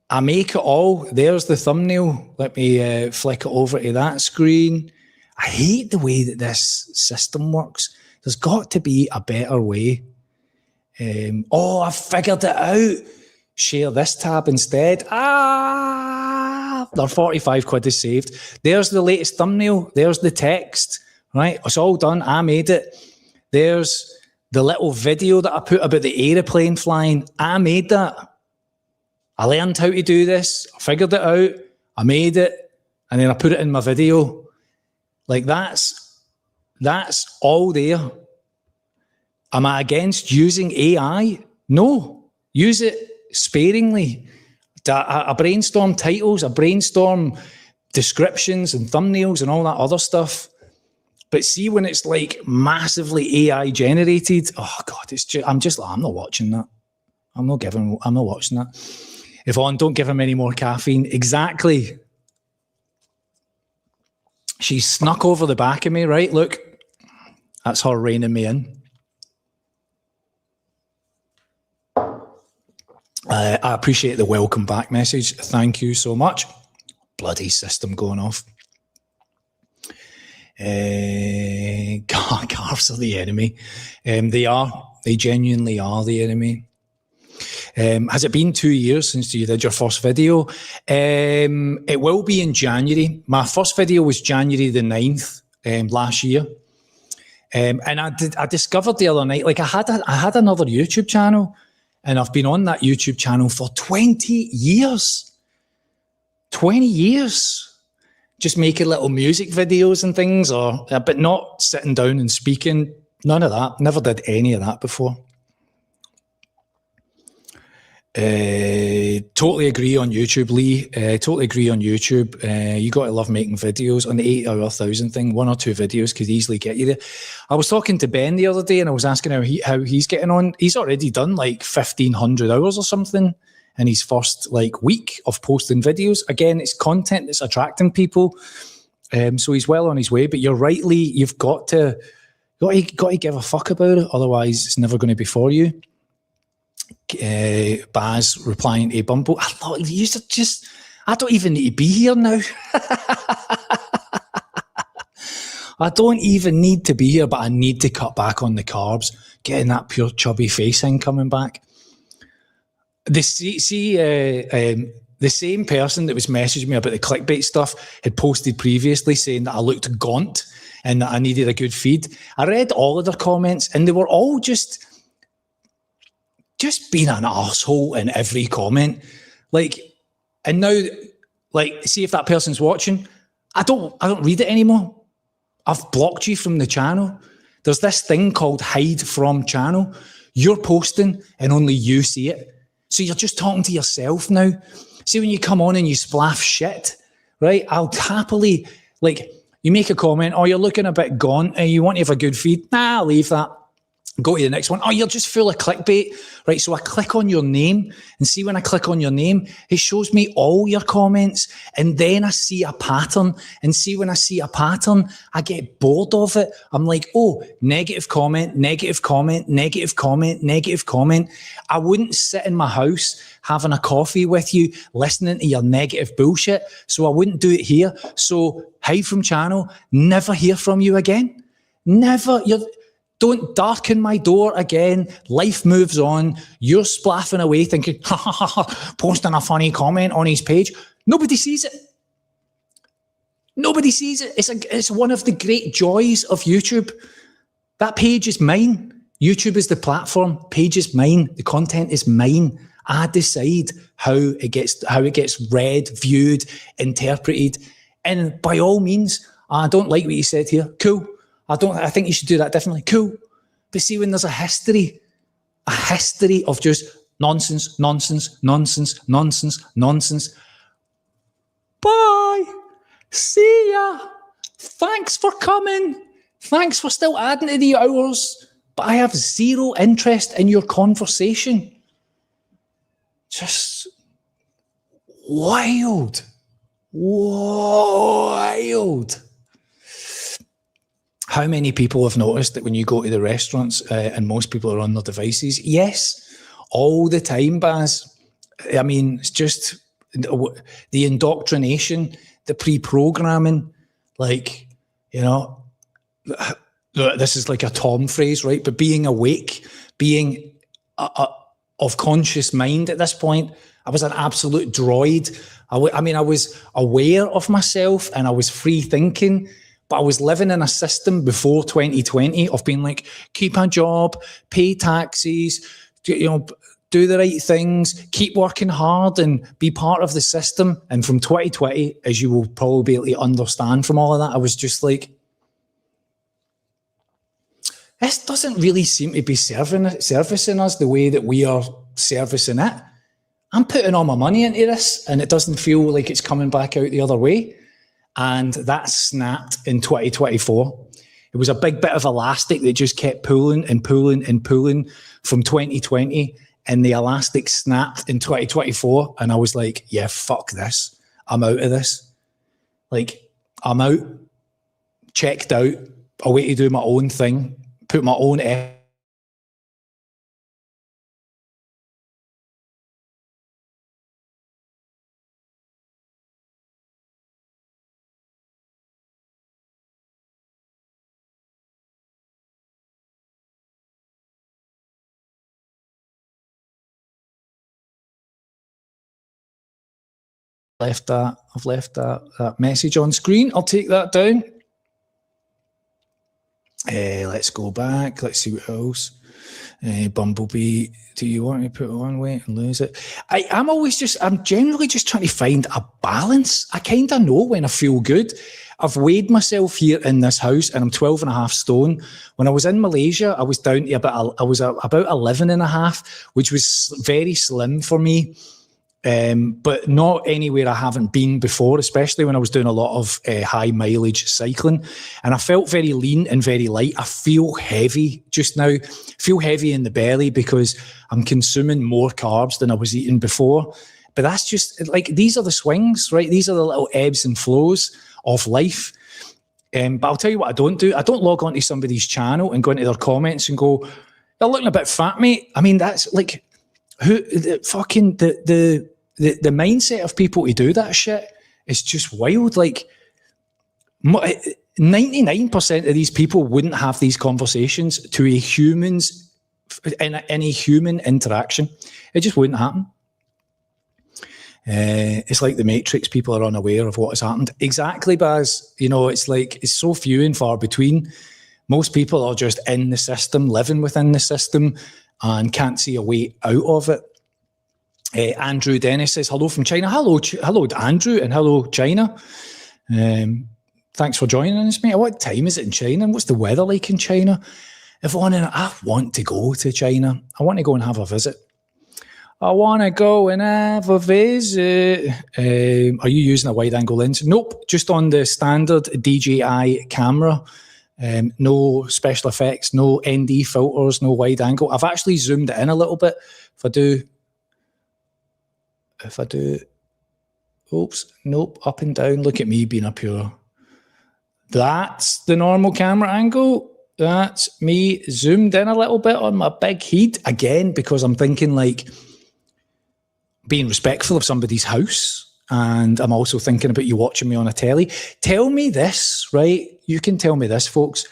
I make it all. There's the thumbnail. Let me flick it over to that screen. I hate the way that this system works. There's got to be a better way. I figured it out. Share this tab instead. They're 45 quid is saved. There's the latest thumbnail. There's the text, right? It's all done. I made it. There's the little video that I put about the aeroplane flying. I made that. I learned how to do this. I figured it out. I made it. And then I put it in my video. Like that's all there. Am I against using AI? No. Use it sparingly. I brainstorm titles, I brainstorm descriptions and thumbnails and all that other stuff. But see when it's like massively AI generated, oh God, I'm not watching that. I'm not watching that. Yvonne, don't give him any more caffeine. Exactly. She snuck over the back of me, right? Look, that's her reining me in. I appreciate the welcome back message. Thank you so much. Bloody system going off. Cars are the enemy. They are. They genuinely are the enemy. Has it been 2 years since you did your first video? It will be in January. My first video was January the 9th last year. And I discovered the other night, like I had another YouTube channel and I've been on that YouTube channel for 20 years. 20 years. Just making little music videos and things, but not sitting down and speaking. None of that. Never did any of that before. Totally agree on YouTube, Lee. Totally agree on YouTube. You got to love making videos. On the 8 hour 1,000 thing, 1 or 2 videos could easily get you there. I was talking to Ben the other day and I was asking how he's getting on. He's already done like 1,500 hours or something in his first like week of posting videos. Again, it's content that's attracting people. So he's well on his way. But you're right, Lee. You've got to give a fuck about it. Otherwise, it's never going to be for you. Baz replying to Bumble. I thought you just. I don't even need to be here now. I don't even need to be here, but I need to cut back on the carbs. Getting that pure chubby face in coming back. the same person that was messaging me about the clickbait stuff had posted previously saying that I looked gaunt and that I needed a good feed. I read all of their comments and they were all just being an arsehole in every comment. Like, and now, like, see if that person's watching. I don't read it anymore. I've blocked you from the channel. There's this thing called hide from channel. You're posting and only you see it. So you're just talking to yourself now. See, when you come on and you splaff shit, right? I'll happily, like, you make a comment, oh, you're looking a bit gaunt and you want to have a good feed. Nah, I'll leave that. Go to the next one. Oh, you're just full of clickbait. Right, so I click on your name and see when I click on your name, it shows me all your comments and then I see a pattern and see when I see a pattern, I get bored of it. I'm like, oh, negative comment, negative comment, negative comment, negative comment. I wouldn't sit in my house having a coffee with you, listening to your negative bullshit. So I wouldn't do it here. So hide from channel, never hear from you again. Never. Don't darken my door again. Life moves on. You're splaffing away thinking, ha ha ha ha, posting a funny comment on his page. Nobody sees it. Nobody sees it. It's one of the great joys of YouTube. That page is mine. YouTube is the platform. Page is mine. The content is mine. I decide how it gets read, viewed, interpreted. And by all means, I don't like what you said here. Cool. I think you should do that differently. Cool. But see, when there's a history of just nonsense, nonsense, nonsense, nonsense, nonsense. Bye. See ya. Thanks for coming. Thanks for still adding to the hours. But I have zero interest in your conversation. Just wild. Wild. How many people have noticed that when you go to the restaurants and most people are on their devices? Yes, all the time, Baz. I mean, it's just the indoctrination, the pre-programming, like, you know, this is like a Tom phrase, right? But being awake, being of conscious mind at this point, I was an absolute droid. I mean, I was aware of myself and I was free thinking. But I was living in a system before 2020 of being like, keep a job, pay taxes, do the right things, keep working hard and be part of the system. And from 2020, as you will probably be able to understand from all of that, I was just like, this doesn't really seem to be servicing us the way that we are servicing it. I'm putting all my money into this and it doesn't feel like it's coming back out the other way. And that snapped in 2024. It was a big bit of elastic that just kept pulling and pulling and pulling from 2020. And the elastic snapped in 2024. And I was like, yeah, fuck this. I'm out of this. Like, I'm out, checked out, away to do my own thing, put my own effort. I've left that message on screen. I'll take that down. Let's go back. Let's see what else. Bumblebee, do you want to put it one way and lose it? I'm generally just trying to find a balance. I kind of know when I feel good. I've weighed myself here in this house and I'm 12.5 stone. When I was in Malaysia, I was down to about 11.5, which was very slim for me. But not anywhere I haven't been before, especially when I was doing a lot of high mileage cycling. And I felt very lean and very light. I feel heavy just now, feel heavy in the belly because I'm consuming more carbs than I was eating before. But that's just like, these are the swings, right? These are the little ebbs and flows of life. But I'll tell you what I don't do. I don't log onto somebody's channel and go into their comments and go, "You're looking a bit fat, mate." I mean, that's like, the mindset of people to do that shit is just wild. Like 99% of these people wouldn't have these conversations to a human's in a human interaction. It just wouldn't happen. It's like the Matrix. People are unaware of what has happened. Exactly, Baz. You know, it's like, it's so few and far between. Most people are just in the system, living within the system, and can't see a way out of it. Andrew Dennis says, hello from China. Hello, Andrew, and hello, China. Thanks for joining us, mate. What time is it in China? What's the weather like in China? Yvonne and I want to go to China. I want to go and have a visit. I want to go and have a visit. Are you using a wide-angle lens? Nope, just on the standard DJI camera. No special effects, no ND filters, no wide-angle. I've actually zoomed it in a little bit. If I do, oops, nope, up and down. Look at me being up here. That's the normal camera angle. That's me zoomed in a little bit on my big head. Again, because I'm thinking like being respectful of somebody's house. And I'm also thinking about you watching me on a telly. Tell me this, right? You can tell me this, folks.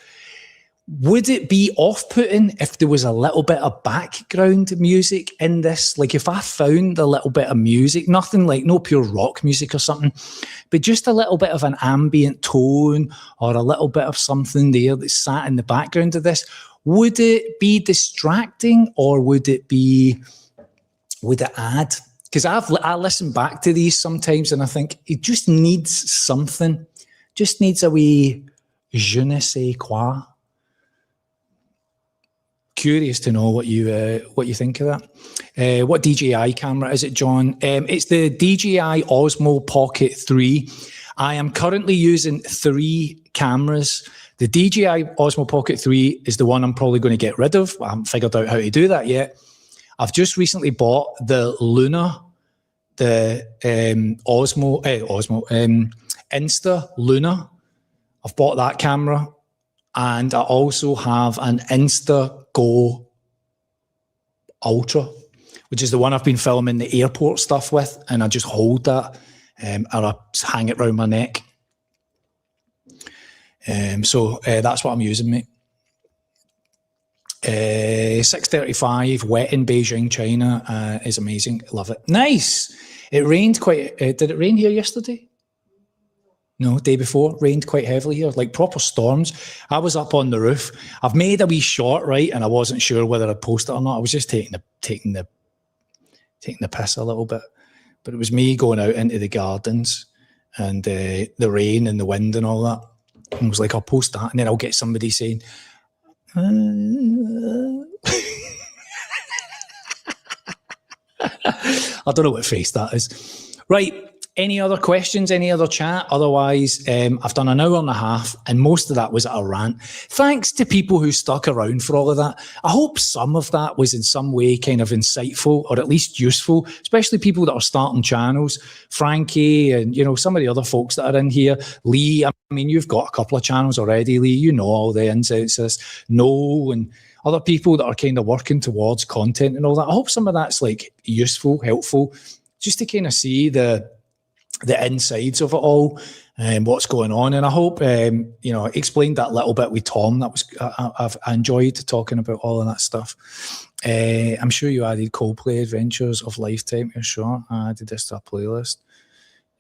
Would it be off-putting if there was a little bit of background music in this? Like if I found a little bit of music, nothing like, no pure rock music or something, but just a little bit of an ambient tone or a little bit of something there that sat in the background of this, would it be distracting or would it add? Because I listen back to these sometimes and I think it just needs something, just needs a wee je ne sais quoi. Curious to know what you think of that. What DJI camera is it, John? It's the DJI Osmo Pocket 3. I am currently using 3 cameras. The DJI Osmo Pocket 3 is the one I'm probably going to get rid of. I haven't figured out how to do that yet. I've just recently bought the Luna, the Insta Luna. I've bought that camera. And I also have an Insta Go Ultra, which is the one I've been filming the airport stuff with. And I just hold that and I hang it around my neck. So that's what I'm using, mate. 6:35, wet in Beijing, China is amazing. Love it. Nice. It rained quite, did it rain here yesterday? No, day before, rained quite heavily here, like proper storms. I was up on the roof. I've made a wee shot, right, and I wasn't sure whether I'd post it or not. I was just taking the piss a little bit. But it was me going out into the gardens and the rain and the wind and all that. And I was like, I'll post that, and then I'll get somebody saying, I don't know what face that is. Right. Any other questions? Any other chat? Otherwise, I've done an hour and a half, and most of that was a rant. Thanks to people who stuck around for all of that. I hope some of that was in some way kind of insightful or at least useful, especially people that are starting channels. Frankie and, you know, some of the other folks that are in here. Lee, I mean, you've got a couple of channels already, Lee. You know all the ins and outs. Noel and other people that are kind of working towards content and all that. I hope some of that's like useful, helpful, just to kind of see the insides of it all and what's going on. And I hope, you know, I explained that little bit with Tom. That was, I enjoyed talking about all of that stuff. I'm sure you added Coldplay Adventures of Lifetime. You're sure? I added this to a playlist.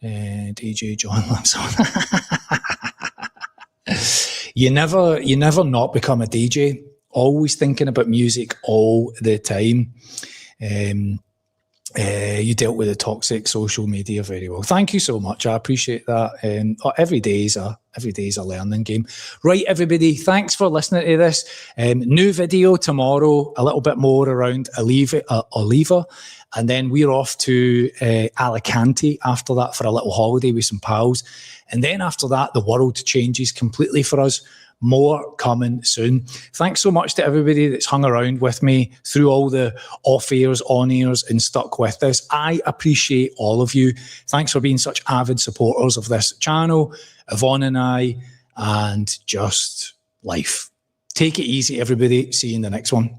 DJ John Lamson. You never not become a DJ. Always thinking about music all the time. You dealt with the toxic social media very well. Thank you so much. I appreciate that. Every day is a learning game. Right, everybody, thanks for listening to this. New video tomorrow, a little bit more around Oliva. And then we're off to Alicante after that for a little holiday with some pals. And then after that, the world changes completely for us. More coming soon. Thanks so much to everybody that's hung around with me through all the off-airs, on-airs, and stuck with this. I appreciate all of you. Thanks for being such avid supporters of this channel, Yvonne and I, and just life. Take it easy, everybody. See you in the next one.